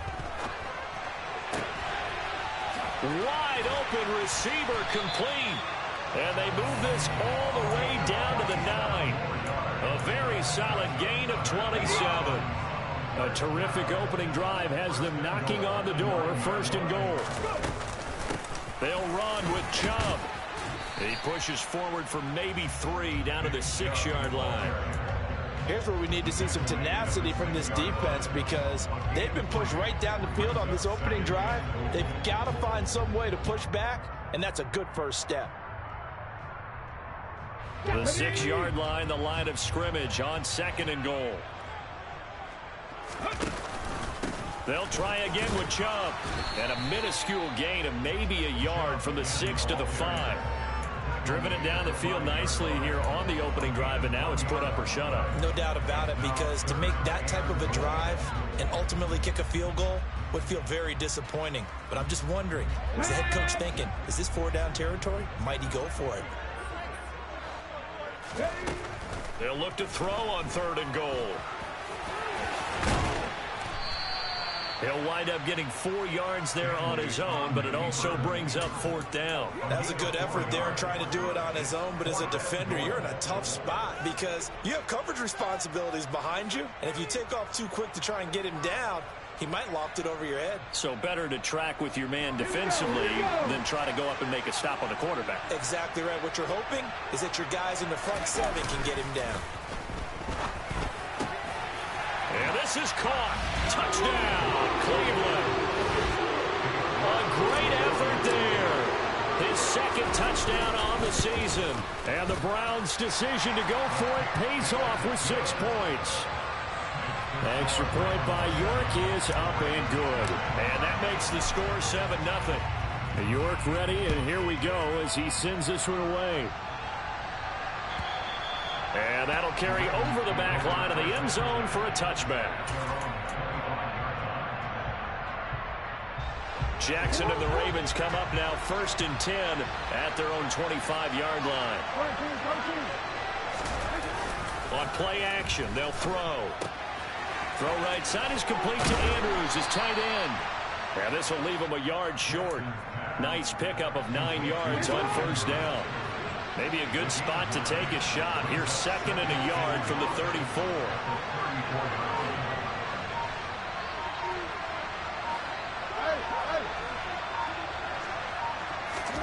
Wide open receiver complete. And they move this all the way down to the 9. A very solid gain of 27. A terrific opening drive has them knocking on the door. First and goal. They'll run with Chubb. He pushes forward for maybe 3 down to the 6-yard line. Here's where we need to see some tenacity from this defense because they've been pushed right down the field on this opening drive. They've got to find some way to push back, and that's a good first step. The 6-yard line, the line of scrimmage on second and goal. They'll try again with Chubb. And a minuscule gain of maybe a yard from the 6 to the 5. Driven it down the field nicely here on the opening drive, and now it's put up or shut up. No doubt about it, because to make that type of a drive and ultimately kick a field goal would feel very disappointing. But I'm just wondering, is the head coach thinking, is this 4-down territory? Might he go for it? They'll look to throw on third and goal. He'll wind up getting 4 yards there on his own, but it also brings up fourth down. That was a good effort there trying to do it on his own, but as a defender, you're in a tough spot because you have coverage responsibilities behind you, and if you take off too quick to try and get him down, he might loft it over your head. So better to track with your man defensively than try to go up and make a stop on the quarterback. Exactly right. What you're hoping is that your guys in the front 7 can get him down. And this is caught. Touchdown, Cleveland. A great effort there. His second touchdown on the season. And the Browns' decision to go for it pays off with 6 points. Extra point by York is up and good. And that makes the score 7-0. York ready, and here we go as he sends this one away. And that'll carry over the back line of the end zone for a touchback. Jackson and the Ravens come up now 1st and 10 at their own 25-yard line. On play action, they'll throw. Throw right side is complete to Andrews, his tight end. And this will leave him a yard short. Nice pickup of 9 yards on first down. Maybe a good spot to take a shot. Here's 2nd and a yard from the 34.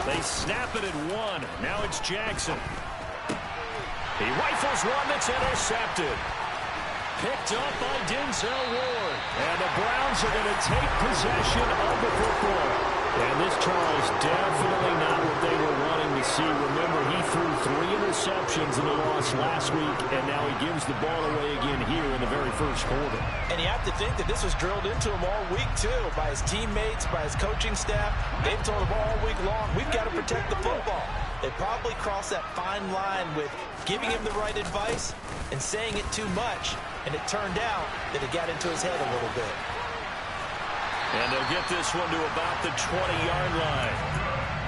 They snap it at 1. Now it's Jackson. He rifles one that's intercepted. Picked up by Denzel Ward. And the Browns are going to take possession of the football. And this, Charles, definitely not what they were wanting to see. Remember, he threw 3 interceptions in the loss last week, and now he gives the ball away again here in the very first quarter. And you have to think that this was drilled into him all week, too, by his teammates, by his coaching staff. They've told him all week long, we've got to protect the football. They probably crossed that fine line with giving him the right advice and saying it too much, and it turned out that it got into his head a little bit. And they'll get this one to about the 20-yard line.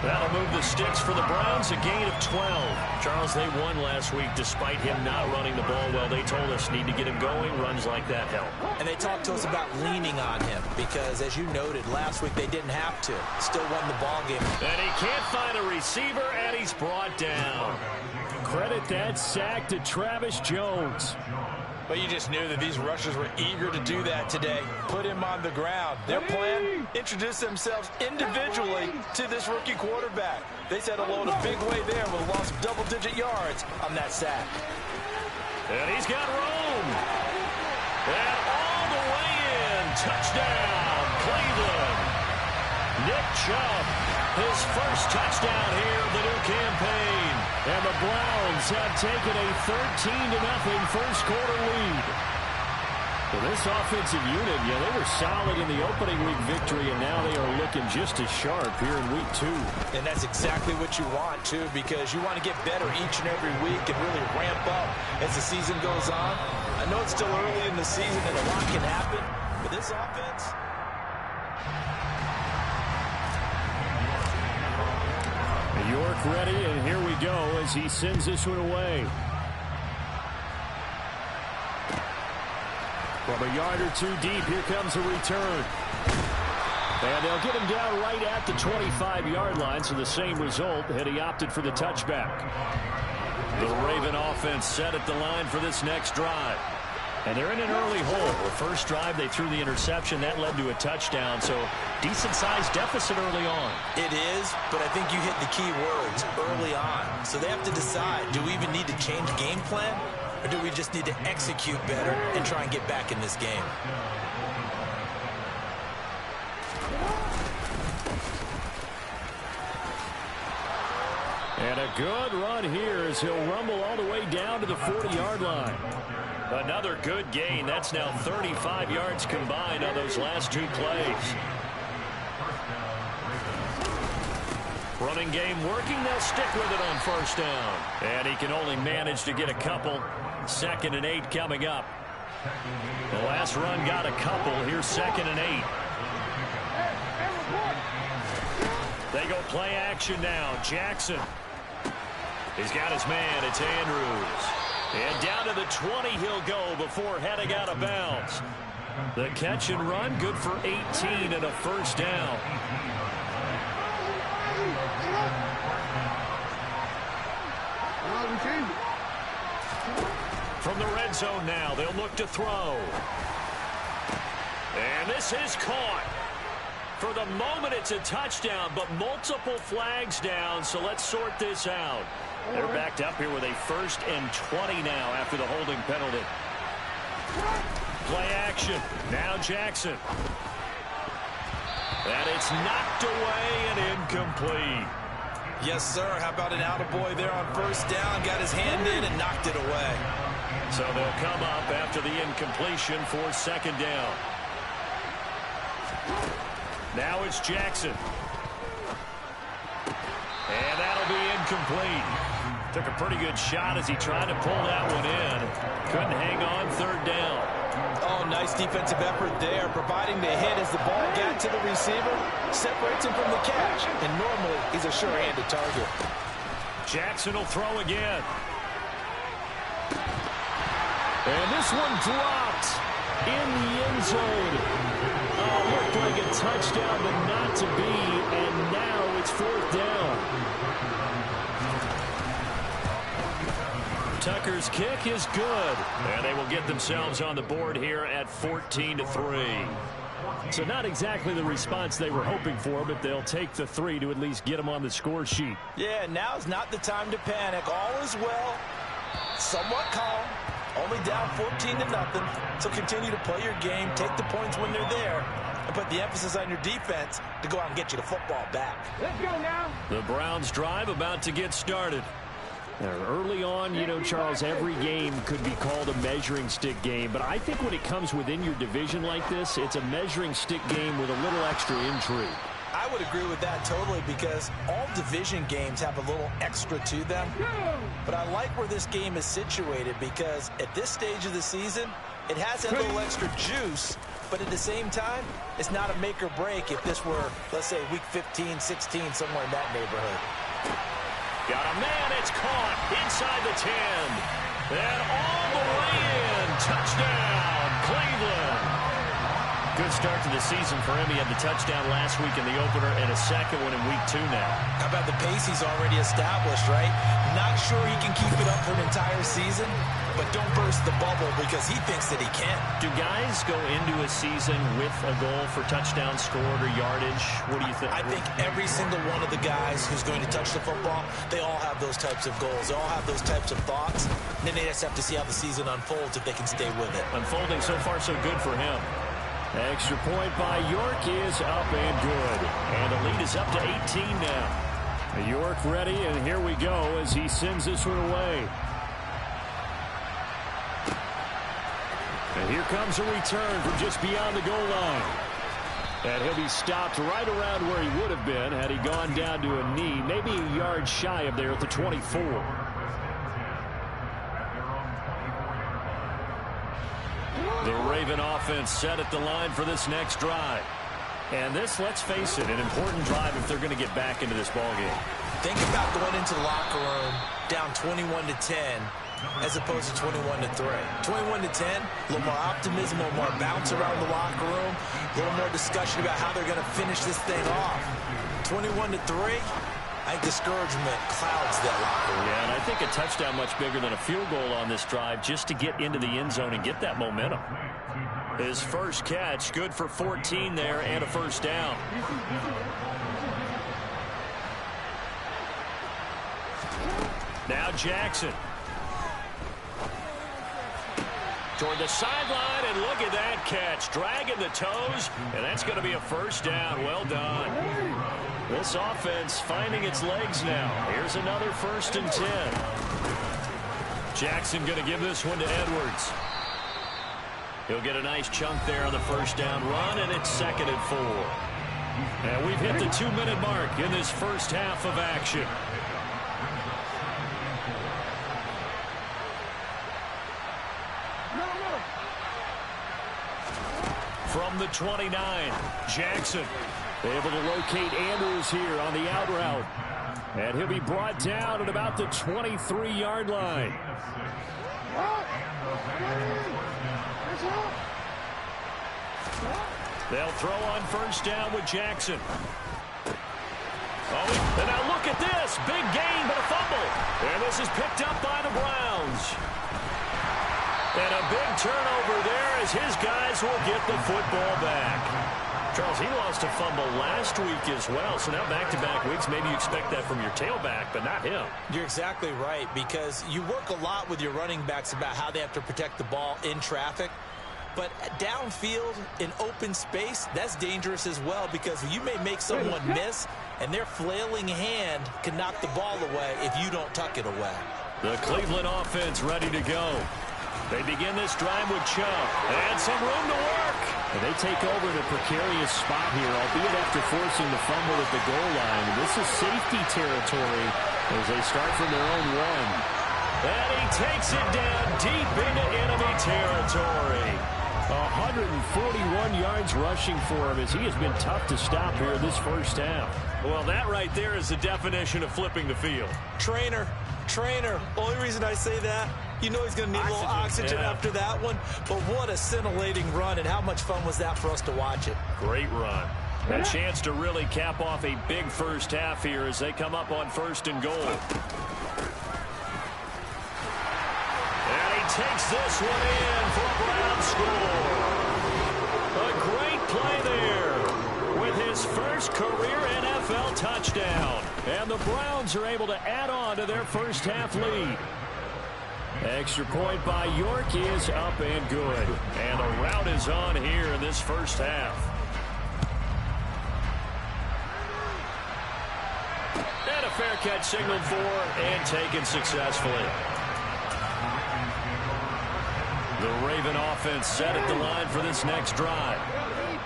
That'll move the sticks for the Browns, a gain of 12. Charles, they won last week despite him not running the ball well. They told us need to get him going. Runs like that help. And they talked to us about leaning on him because, as you noted, last week they didn't have to. Still won the ball game. And he can't find a receiver, and he's brought down. Credit that sack to Travis Jones. But you just knew that these rushers were eager to do that today. Put him on the ground. Their plan, introduce themselves individually to this rookie quarterback. They said hello in a big way there with a loss of double-digit yards on that sack. And he's got room. And all the way in. Touchdown, Cleveland. Nick Chubb, his first touchdown here of the new campaign. And the Browns have taken a 13-0 first quarter lead. Well, this offensive unit, they were solid in the opening week victory, and now they are looking just as sharp here in week 2. And that's exactly what you want, too, because you want to get better each and every week and really ramp up as the season goes on. I know it's still early in the season and a lot can happen, but this offense... York ready, and here we go as he sends this one away. From a yard or two deep, here comes a return. And they'll get him down right at the 25-yard line, so the same result had he opted for the touchback. The Raven offense set at the line for this next drive. And they're in an early hole. The first drive, they threw the interception. That led to a touchdown, so decent-sized deficit early on. It is, but I think you hit the key words, early on. So they have to decide, do we even need to change game plan, or do we just need to execute better and try and get back in this game? And a good run here as he'll rumble all the way down to the 40-yard line. Another good gain. That's now 35 yards combined on those last two plays. Running game working. They'll stick with it on first down. And he can only manage to get a couple. 2nd and 8 coming up. The last run got a couple. Here's 2nd and 8. They go play action now. Jackson. He's got his man. It's Andrews. And down to the 20 he'll go before heading out of bounds. The catch and run, good for 18 and a first down. From the red zone now, they'll look to throw. And this is caught. For the moment, it's a touchdown, but multiple flags down, so let's sort this out. They're backed up here with a 1st and 20 now after the holding penalty. Play action. Now Jackson. And it's knocked away and incomplete. Yes, sir. How about an attaboy there on first down? Got his hand in and knocked it away. So they'll come up after the incompletion for 2nd down. Now it's Jackson. And that'll be incomplete. Took a pretty good shot as he tried to pull that one in. Couldn't hang on 3rd down. Oh, nice defensive effort there, providing the hit as the ball got to the receiver, separates him from the catch, and normally he's a sure-handed target. Jackson will throw again. And this one dropped in the end zone. Oh, looked like a touchdown, but not to be, and now it's 4th down. Tucker's kick is good, and they will get themselves on the board here at 14-3. So not exactly the response they were hoping for, but they'll take the 3 to at least get them on the score sheet. Yeah, now's not the time to panic. All is well, somewhat calm, only down 14-0. So continue to play your game, take the points when they're there, and put the emphasis on your defense to go out and get you the football back. Let's go now. The Browns drive about to get started. Early on, Charles, every game could be called a measuring stick game. But I think when it comes within your division like this, it's a measuring stick game with a little extra intrigue. I would agree with that totally because all division games have a little extra to them. But I like where this game is situated because at this stage of the season, it has that little extra juice. But at the same time, it's not a make or break if this were, let's say, week 15, 16, somewhere in that neighborhood. Got a man, it's caught inside the 10. And all the way in. Touchdown, Cleveland. Good start to the season for him. He had the touchdown last week in the opener and a second one in week 2 now. How about the pace he's already established, right? Not sure he can keep it up for an entire season, but don't burst the bubble because he thinks that he can. Do guys go into a season with a goal for touchdowns scored or yardage? What do you think? I think every single one of the guys who's going to touch the football, they all have those types of goals. They all have those types of thoughts. And then they just have to see how the season unfolds if they can stay with it. Unfolding so far so good for him. Extra point by York is up and good. And the lead is up to 18 now. York ready, and here we go as he sends this one away. And here comes a return from just beyond the goal line. And he'll be stopped right around where he would have been had he gone down to a knee, maybe a yard shy of there at the 24. The Raven offense set at the line for this next drive. And this, let's face it, an important drive if they're going to get back into this ballgame. Think about going into the locker room down 21-10 as opposed to 21-3. 21-10, a little more optimism, a little more bounce around the locker room, a little more discussion about how they're going to finish this thing off. 21-3, I think discouragement clouds that locker room. Yeah, and I think a touchdown much bigger than a field goal on this drive just to get into the end zone and get that momentum. His first catch, good for 14 there and a first down. Now Jackson. Toward the sideline, and look at that catch. Dragging the toes, and that's going to be a first down. Well done. This offense finding its legs now. Here's another 1st and 10. Jackson going to give this one to Edwards. He'll get a nice chunk there on the first down run, and it's 2nd and 4. And we've hit the 2-minute mark in this first half of action. From the 29, Jackson able to locate Andrews here on the out route. And he'll be brought down at about the 23-yard line. They'll throw on first down with Jackson. Oh, and now look at this. Big gain, but a fumble. And this is picked up by the Browns. And a big turnover there as his guys will get the football back. Charles, he lost a fumble last week as well, so now back-to-back weeks, maybe you expect that from your tailback, but not him. You're exactly right, because you work a lot with your running backs about how they have to protect the ball in traffic. But downfield, in open space, that's dangerous as well, because you may make someone miss, and their flailing hand can knock the ball away if you don't tuck it away. The Cleveland offense ready to go. They begin this drive with Chubb. And some room to work. And they take over in a precarious spot here, albeit after forcing the fumble at the goal line. This is safety territory as they start from their own 1. And he takes it down deep into enemy territory. 141 yards rushing for him as he has been tough to stop here this first half. Well, that right there is the definition of flipping the field. Trainer. Only reason I say that, you know he's going to need a little oxygen after that one. But what a scintillating run, and how much fun was that for us to watch it. Great run. A chance to really cap off a big first half here as they come up on 1st and goal. And he takes this one in for a Brown score. A great play there with his first career NFL touchdown. And the Browns are able to add on to their first half lead. Extra point by York is up and good. And the rout is on here in this first half. And a fair catch signaled for and taken successfully. The Raven offense set at the line for this next drive.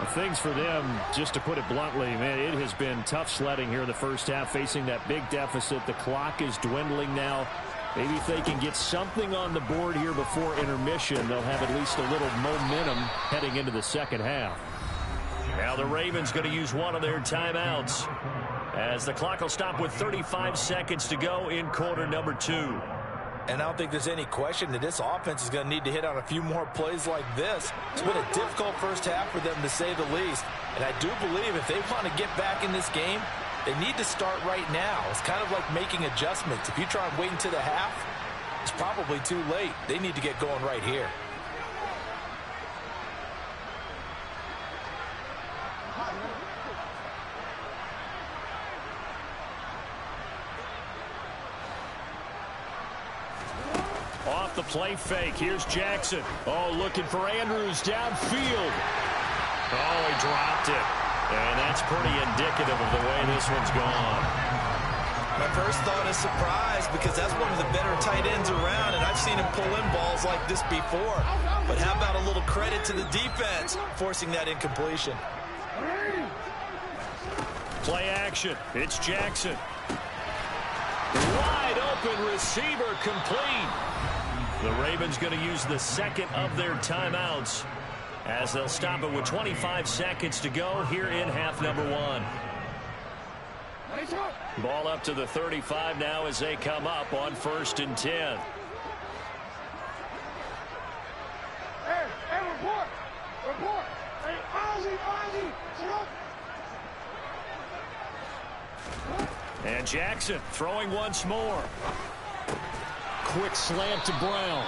Things for them, just to put it bluntly, man, it has been tough sledding here in the first half, facing that big deficit. The clock is dwindling now. Maybe if they can get something on the board here before intermission, they'll have at least a little momentum heading into the second half. Now the Ravens going to use one of their timeouts as the clock will stop with 35 seconds to go in quarter number 2. And I don't think there's any question that this offense is going to need to hit on a few more plays like this. It's been a difficult first half for them, to say the least. And I do believe if they want to get back in this game, they need to start right now. It's kind of like making adjustments. If you try and wait until the half, It's probably too late. They need to get going right here. Off the play fake. Here's Jackson. Oh, looking for Andrews downfield. Oh, he dropped it. And that's pretty indicative of the way this one's gone. My first thought is surprise because that's one of the better tight ends around, and I've seen him pull in balls like this before. But how about a little credit to the defense forcing that incompletion? Play action. It's Jackson. Wide open receiver complete. The Ravens going to use the second of their timeouts as they'll stop it with 25 seconds to go here in half number 1. Ball up to the 35 now as they come up on 1st and 10. Hey, report! Report! Hey, Ozzie! And Jackson throwing once more. Quick slant to Brown.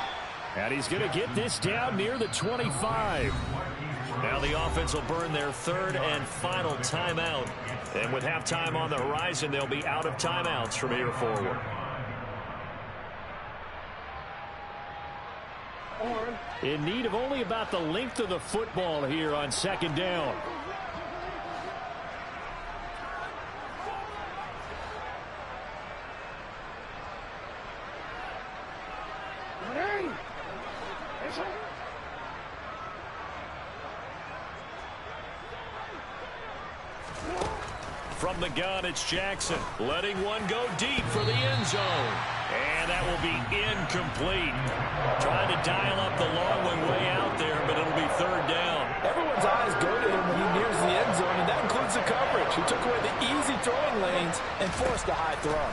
And he's going to get this down near the 25. Now the offense will burn their 3rd and final timeout. And with halftime on the horizon, they'll be out of timeouts from here forward. In need of only about the length of the football here on 2nd down. From the gun, it's Jackson, letting one go deep for the end zone. And that will be incomplete. Trying to dial up the long one way out there, but it'll be 3rd down. Everyone's eyes go to him when he nears the end zone, and that includes the coverage. He took away the easy throwing lanes and forced a high throw.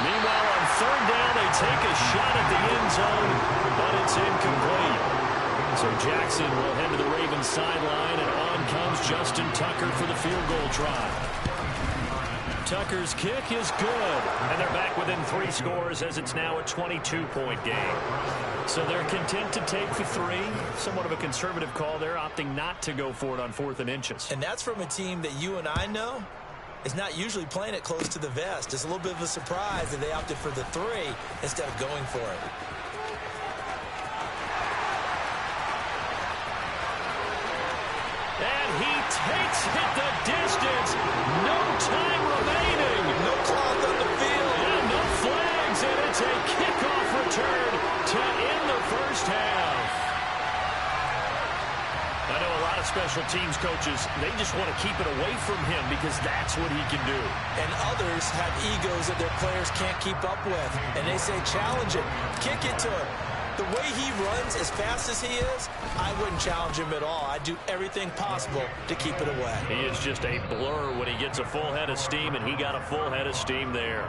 Meanwhile, on 3rd down, they take a shot at the end zone, but it's incomplete. So Jackson will head to the Ravens sideline, and on comes Justin Tucker for the field goal try. Tucker's kick is good, and they're back within 3 scores as it's now a 22-point game. So they're content to take the 3. Somewhat of a conservative call there, opting not to go for it on 4th and inches. And that's from a team that you and I know is not usually playing it close to the vest. It's a little bit of a surprise that they opted for the 3 instead of going for it. And he takes it the distance. No time remaining. No cloth on the field. And no flags, and it's a kickoff return to end the 1st half. I know a lot of special teams coaches, they just want to keep it away from him because that's what he can do. And others have egos that their players can't keep up with. And they say, challenge him, kick it to him. The way he runs as fast as he is, I wouldn't challenge him at all. I'd do everything possible to keep it away. He is just a blur when he gets a full head of steam, and he got a full head of steam there.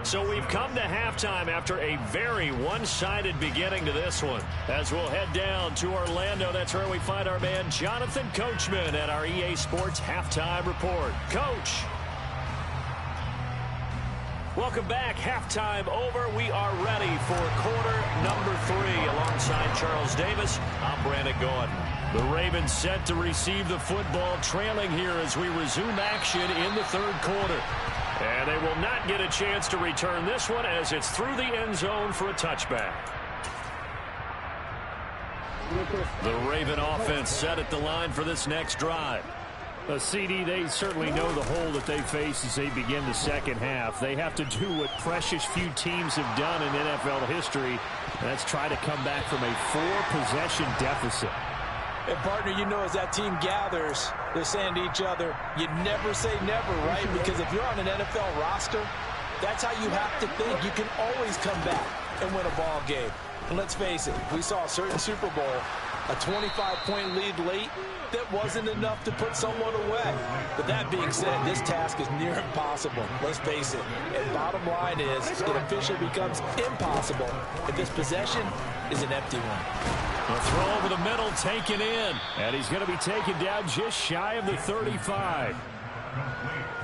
So we've come to halftime after a very one-sided beginning to this one. As we'll head down to Orlando, that's where we find our man Jonathan Coachman at our EA Sports Halftime Report. Coach. Welcome back. Halftime over. We are ready for quarter number 3. Alongside Charles Davis, I'm Brandon Gordon. The Ravens set to receive the football, trailing here as we resume action in the 3rd quarter. And they will not get a chance to return this one as it's through the end zone for a touchback. The Raven offense set at the line for this next drive. CD, they certainly know the hole that they face as they begin the 2nd half. They have to do what precious few teams have done in NFL history, and that's try to come back from a 4-possession deficit. And, partner, you know, as that team gathers, they're saying to each other, you never say never, right? Because if you're on an NFL roster, that's how you have to think. You can always come back and win a ball game. And let's face it, we saw a certain Super Bowl, a 25-point lead late, that wasn't enough to put someone away. But that being said, this task is near impossible. Let's face it. And bottom line is, it officially becomes impossible if this possession is an empty one. A throw over the middle, taken in. And he's going to be taken down just shy of the 35.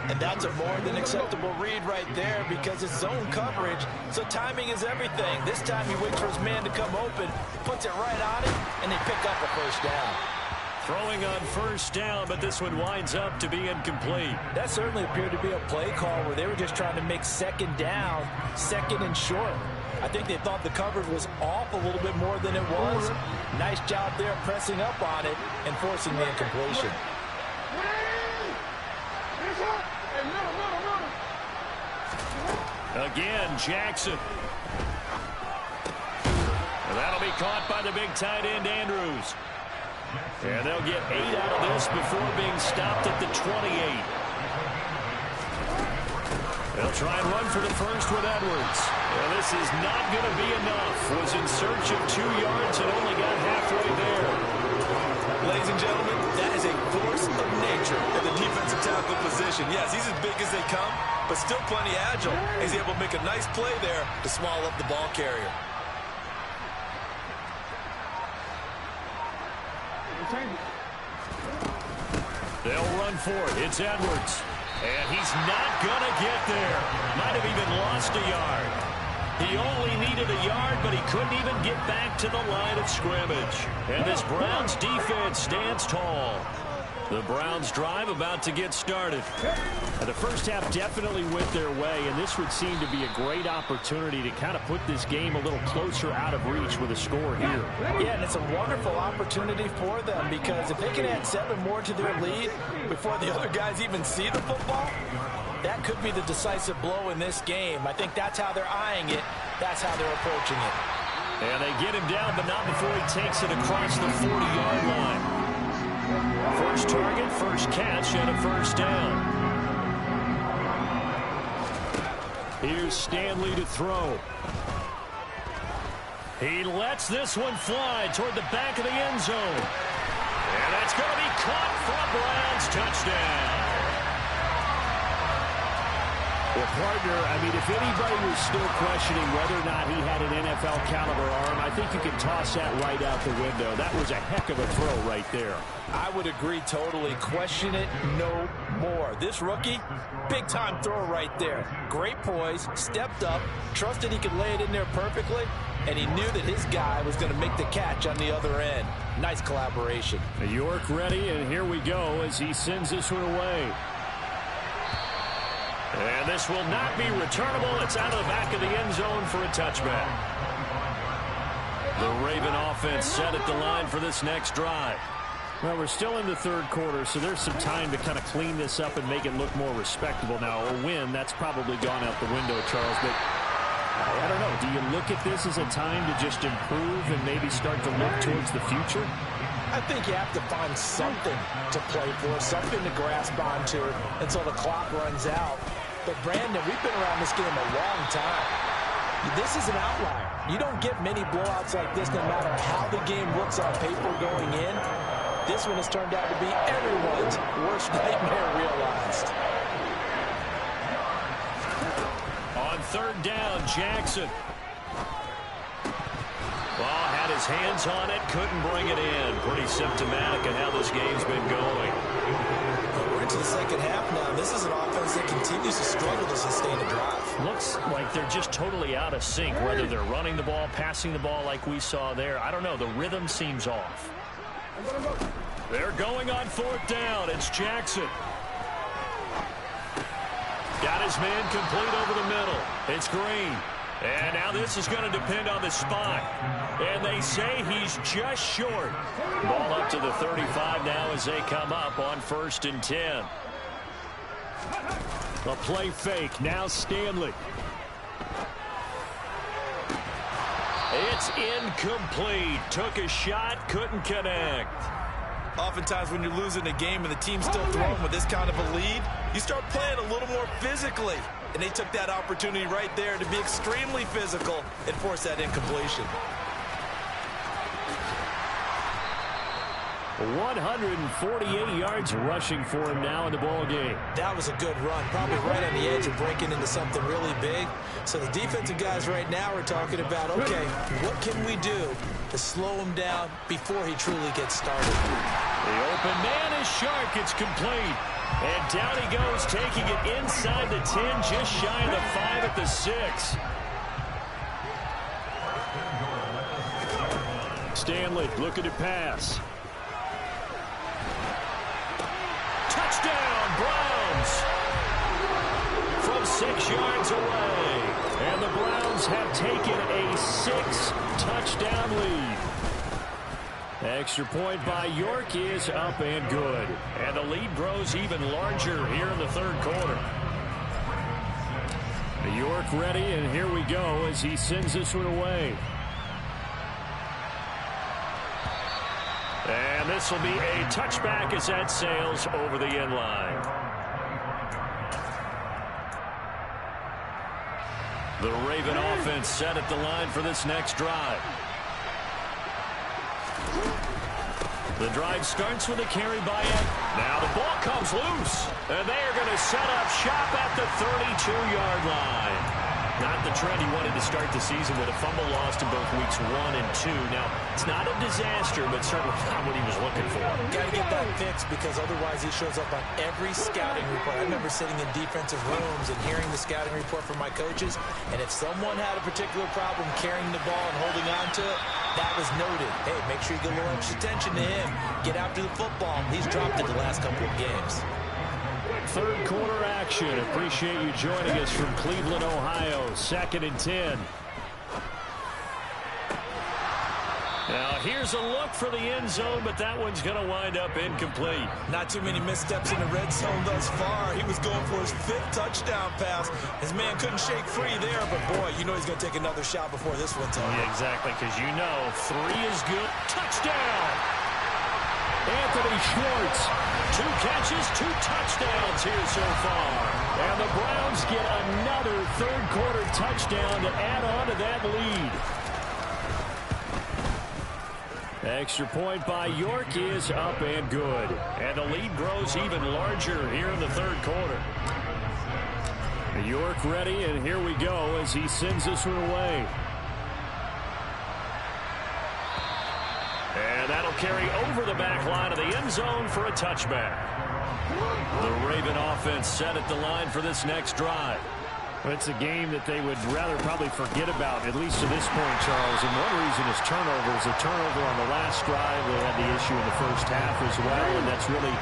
And that's a more than acceptable read right there because it's zone coverage, so timing is everything. This time he waits for his man to come open, puts it right on it, and they pick up a first down. Throwing on first down, but this one winds up to be incomplete. That certainly appeared to be a play call where they were just trying to make second down, second and short. I think they thought the coverage was off a little bit more than it was. Nice job there pressing up on it and forcing the incompletion. Again, Jackson. And that'll be caught by the big tight end, Andrews. And they'll get 8 out of this before being stopped at the 28. They'll try and run for the first with Edwards. And this is not going to be enough. Was in search of 2 yards and only got halfway there. Ladies and gentlemen, that is a force of nature at the defensive tackle position. Yes, he's as big as they come, but still plenty agile. He's able to make a nice play there to swallow up the ball carrier. They'll run for it. It's Edwards. And he's not going to get there. Might have even lost a yard. He only needed a yard, but he couldn't even get back to the line of scrimmage. And this Browns defense stands tall. The Browns drive about to get started. The first half definitely went their way, and this would seem to be a great opportunity to kind of put this game a little closer out of reach with a score here. Yeah, and it's a wonderful opportunity for them because if they can add 7 more to their lead before the other guys even see the football, that could be the decisive blow in this game. I think that's how they're eyeing it. That's how they're approaching it. And they get him down, but not before he takes it across the 40-yard line. First target, first catch, and a first down. Here's Stanley to throw. He lets this one fly toward the back of the end zone. And that's going to be caught for a Browns touchdown. Well, partner, I mean, if anybody was still questioning whether or not he had an NFL caliber arm, I think you can toss that right out the window. That was a heck of a throw right there. I would agree totally. Question it no more. This rookie, big-time throw right there. Great poise, stepped up, trusted he could lay it in there perfectly, and he knew that his guy was going to make the catch on the other end. Nice collaboration. York ready, and here we go as he sends this one away. And this will not be returnable. It's out of the back of the end zone for a touchback. The Raven offense set at the line for this next drive. Well, we're still in the third quarter, so there's some time to kind of clean this up and make it look more respectable. Now, a win, that's probably gone out the window, Charles, but I don't know. Do you look at this as a time to just improve and maybe start to look towards the future? I think you have to find something to play for, something to grasp onto until the clock runs out. But, Brandon, we've been around this game a long time. This is an outlier. You don't get many blowouts like this no matter how the game looks on paper going in. This one has turned out to be everyone's worst nightmare realized. On third down, Jackson. Ball had his hands on it, couldn't bring it in. Pretty symptomatic of how this game's been going. We're into the second half now. This is an offense that continues to struggle to sustain a drive. Looks like they're just totally out of sync, whether they're running the ball, passing the ball like we saw there. I don't know. The rhythm seems off. They're going on fourth down. It's Jackson. Got his man complete over the middle. It's Green. And now this is going to depend on the spot. And they say he's just short. Ball up to the 35 now as they come up on 1st and 10. A play fake. Now Stanley. It's incomplete. Took a shot, couldn't connect. Oftentimes when you're losing a game and the team's still throwing with this kind of a lead, you start playing a little more physically. And they took that opportunity right there to be extremely physical and force that incompletion. 148 yards rushing for him now in the ball game. That was a good run, probably right on the edge of breaking into something really big. So the defensive guys right now are talking about, okay, what can we do to slow him down before he truly gets started. The open man is sharp. It's complete. And down he goes, taking it inside the 10, just shy of the 5 at the 6. Stanley looking to pass. Touchdown, Browns! From 6 yards away. And the Browns have taken a 6-touchdown lead. Extra point by York is up and good. And the lead grows even larger here in the third quarter. York ready, and here we go as he sends this one away. And this will be a touchback as that sails over the end line. The Raven offense set at the line for this next drive. The drive starts with a carry by Ed. Now the ball comes loose. And they are going to set up shop at the 32-yard line. Not the trend he wanted to start the season with a fumble lost in both weeks 1 and 2. Now, it's not a disaster, but certainly not what he was looking for. Got to get that fixed because otherwise he shows up on every scouting report. I remember sitting in defensive rooms and hearing the scouting report from my coaches, and if someone had a particular problem carrying the ball and holding on to it, that was noted. Hey, make sure you get a little extra attention to him. Get after the football. He's dropped it the last couple of games. Third quarter action. Appreciate you joining us from Cleveland, Ohio. 2nd and 10. Now here's a look for the end zone, but that one's going to wind up incomplete. Not too many missteps in the red zone thus far. He was going for his 5th touchdown pass. His man couldn't shake free there, but boy, you know he's going to take another shot before this one's over. Yeah, exactly, because you know 3 is good. Touchdown! Anthony Schwartz. 2 catches, 2 touchdowns here so far. And the Browns get another third quarter touchdown to add on to that lead. Extra point by York is up and good. And the lead grows even larger here in the third quarter. York ready, and here we go as he sends this one away. And that'll carry over the back line of the end zone for a touchback. The Raven offense set at the line for this next drive. It's a game that they would rather probably forget about, at least to this point, Charles. And one reason is turnovers. A turnover on the last drive. They had the issue in the first half as well, and that's really,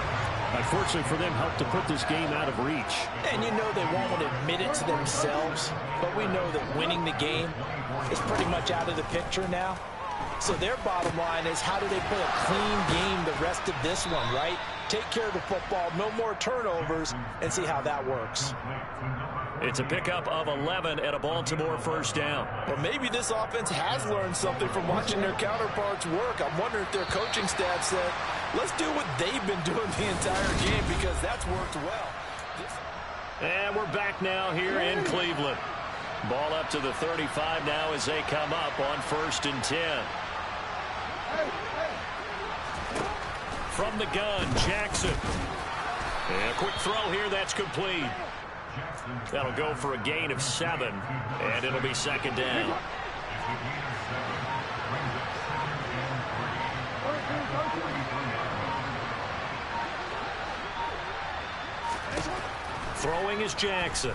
unfortunately for them, helped to put this game out of reach. And you know they won't admit it to themselves, but we know that winning the game is pretty much out of the picture now. So their bottom line is, how do they play a clean game the rest of this one, right? Take care of the football, no more turnovers, and see how that works. It's a pickup of 11 and a Baltimore first down. Or maybe this offense has learned something from watching their counterparts work. I'm wondering if their coaching staff said, let's do what they've been doing the entire game, because that's worked well. And we're back now here in Cleveland. Ball up to the 35 now as they come up on 1st and 10. From the gun, Jackson. And a quick throw here, that's complete. That'll go for a gain of 7, and it'll be 2nd down. Throwing is Jackson.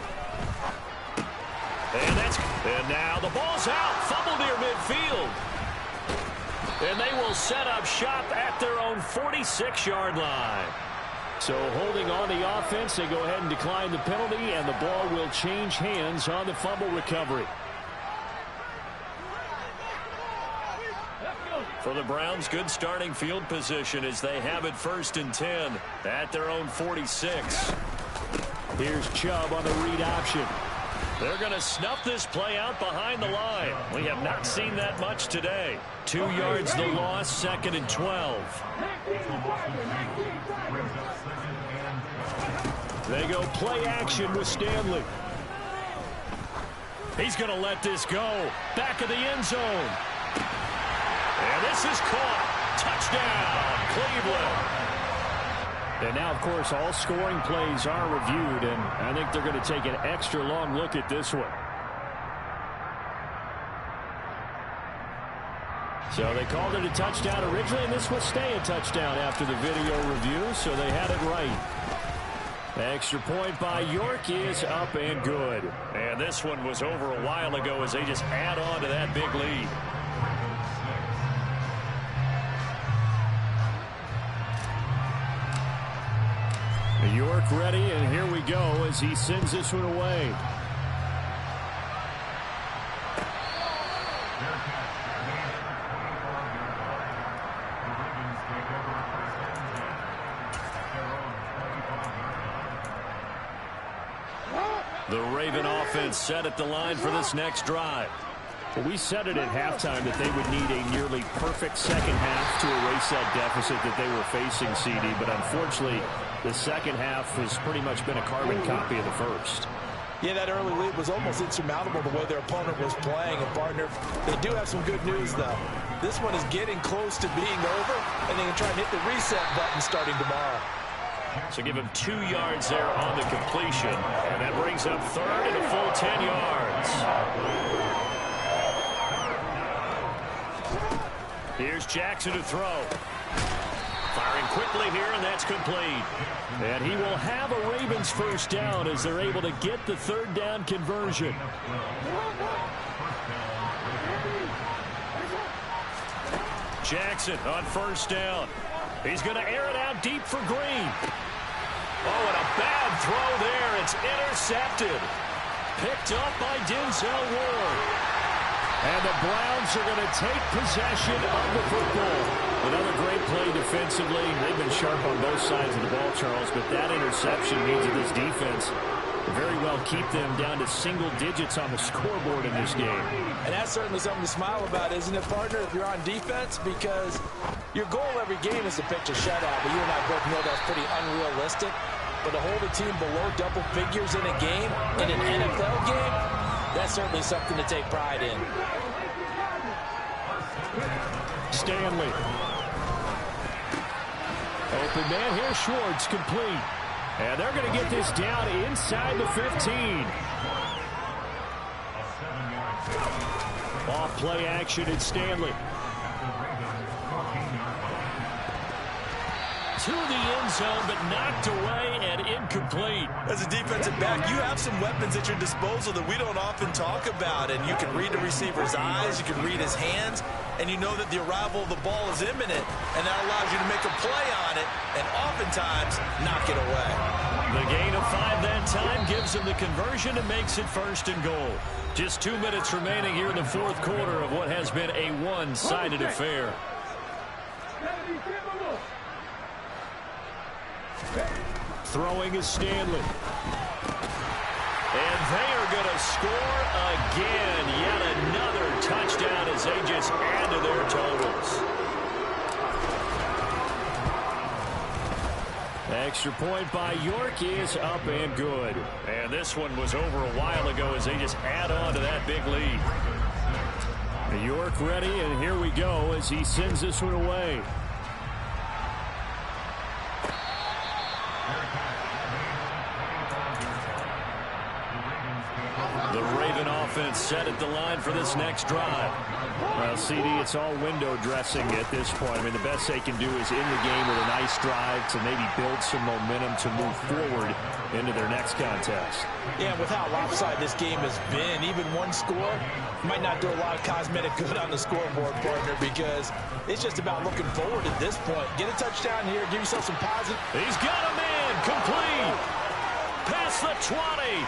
And now the ball's out. Fumble near midfield. And they will set up shop at their own 46-yard line. So holding on the offense, they go ahead and decline the penalty, and the ball will change hands on the fumble recovery. For the Browns, good starting field position as they have it 1st and 10 at their own 46. Here's Chubb on the read option. They're going to snuff this play out behind the line. We have not seen that much today. 2 yards the loss, 2nd and 12. They go play action with Stanley. He's going to let this go. Back of the end zone. And this is caught. Touchdown, Cleveland. And now, of course, all scoring plays are reviewed, and I think they're going to take an extra long look at this one. So they called it a touchdown originally, and this will stay a touchdown after the video review, so they had it right. Extra point by York is up and good. And this one was over a while ago as they just add on to that big lead. York ready, and here we go as he sends this one away. The Raven offense set at the line for this next drive. Well, we said it at halftime that they would need a nearly perfect second half to erase that deficit that they were facing, CD. But unfortunately, the second half has pretty much been a carbon copy of the first. Yeah, that early lead was almost insurmountable the way their opponent was playing. And, partner, they do have some good news, though. This one is getting close to being over, and they can try and hit the reset button starting tomorrow. So give him 2 yards there on the completion. And that brings up third and a full 10 yards. Here's Jackson to throw. Firing quickly here, and that's complete. And he will have a Ravens first down as they're able to get the third down conversion. Jackson on first down. He's going to air it out deep for Green. Oh, and a bad throw there. It's intercepted. Picked up by Denzel Ward. And the Browns are going to take possession of the football. Another great play defensively. They've been sharp on both sides of the ball, Charles, but that interception means that this defense will very well keep them down to single digits on the scoreboard in this game. And that's certainly something to smile about, isn't it, partner, if you're on defense? Because your goal every game is to pitch a shutout, but you and I both know that's pretty unrealistic. But to hold a team below double figures in a game, in an NFL game, that's certainly something to take pride in. Stanley. Open man here, Schwartz, complete. And they're going to get this down inside the 15. Off play action at Stanley. To the end zone, but knocked away and incomplete. As a defensive back, you have some weapons at your disposal that we don't often talk about. And you can read the receiver's eyes, you can read his hands, and you know that the arrival of the ball is imminent, and that allows you to make a play on it and oftentimes knock it away. The gain of 5 that time gives him the conversion and makes it first and goal. Just 2 minutes remaining here in the fourth quarter of what has been a one-sided affair. Throwing is Stanley. And they are going to score again. Yet another touchdown as they just add to their totals. Extra point by York is up and good. And this one was over a while ago as they just add on to that big lead. York ready, and here we go as he sends this one away. The Raven offense set at the line for this next drive. Well, CD, it's all window dressing at this point. I mean, the best they can do is in the game with a nice drive to maybe build some momentum to move forward into their next contest. Yeah, with how lopsided this game has been, even one score might not do a lot of cosmetic good on the scoreboard, partner, because it's just about looking forward at this point. Get a touchdown here, give yourself some positive. He's got a man, complete. Past the 20.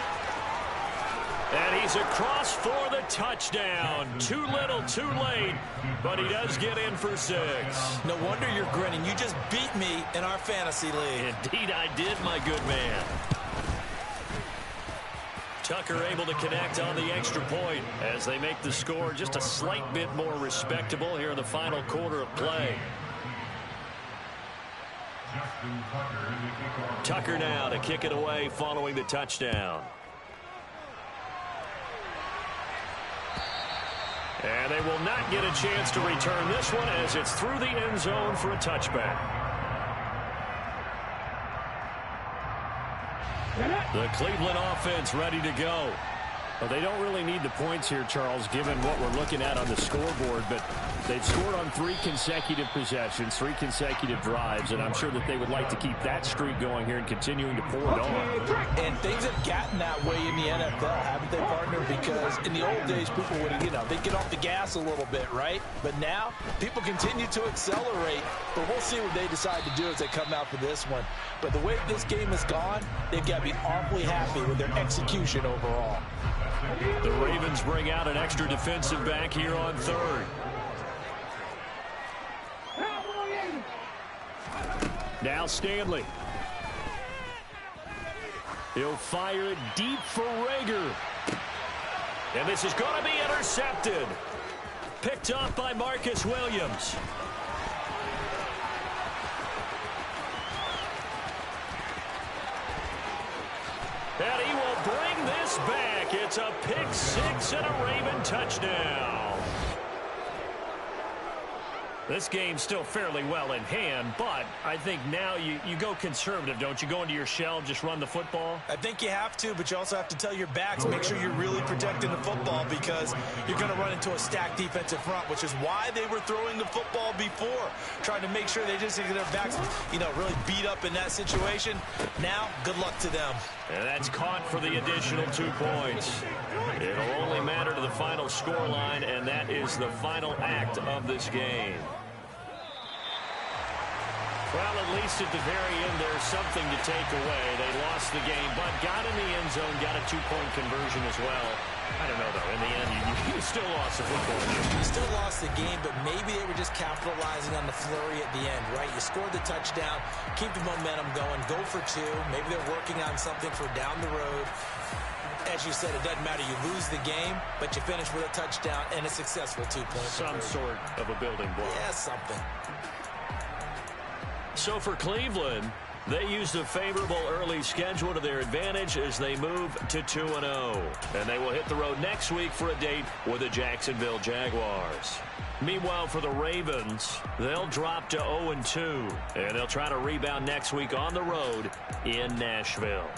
And he's across for the touchdown. Too little, too late, but he does get in for 6. No wonder you're grinning. You just beat me in our fantasy league. Indeed I did, my good man. Tucker able to connect on the extra point as they make the score just a slight bit more respectable here in the final quarter of play. Tucker now to kick it away following the touchdown. And they will not get a chance to return this one as it's through the end zone for a touchback. The Cleveland offense ready to go. Well, they don't really need the points here, Charles, given what we're looking at on the scoreboard, but they've scored on 3 consecutive possessions, 3 consecutive drives, and I'm sure that they would like to keep that streak going here and continuing to pour it on. And things have gotten that way in the NFL, haven't they, partner? Because in the old days, people would, they'd get off the gas a little bit, right? But now, people continue to accelerate, but we'll see what they decide to do as they come out for this one. But the way this game has gone, they've got to be awfully happy with their execution overall. The Ravens bring out an extra defensive back here on 3rd. Now Stanley. He'll fire it deep for Rager. And this is going to be intercepted. Picked off by Marcus Williams. And he will bring this back. It's a pick 6 and a Raven touchdown. This game's still fairly well in hand, but I think now you go conservative, don't you? Go into your shell, just run the football? I think you have to, but you also have to tell your backs, make sure you're really protecting the football because you're going to run into a stacked defensive front, which is why they were throwing the football before, trying to make sure they just get their backs, really beat up in that situation. Now, good luck to them. And that's caught for the additional 2 points. It'll only matter to the final scoreline, and that is the final act of this game. Well, at least at the very end, there's something to take away. They lost the game, but got in the end zone, got a 2-point conversion as well. I don't know, though. In the end, you still lost the football game. You still lost the game, but maybe they were just capitalizing on the flurry at the end, right? You scored the touchdown, keep the momentum going, go for 2. Maybe they're working on something for down the road. As you said, it doesn't matter. You lose the game, but you finish with a touchdown and a successful 2-point Some sort of a building block. Yeah, something. So for Cleveland, they used a favorable early schedule to their advantage as they move to 2-0. And they will hit the road next week for a date with the Jacksonville Jaguars. Meanwhile, for the Ravens, they'll drop to 0-2. And they'll try to rebound next week on the road in Nashville.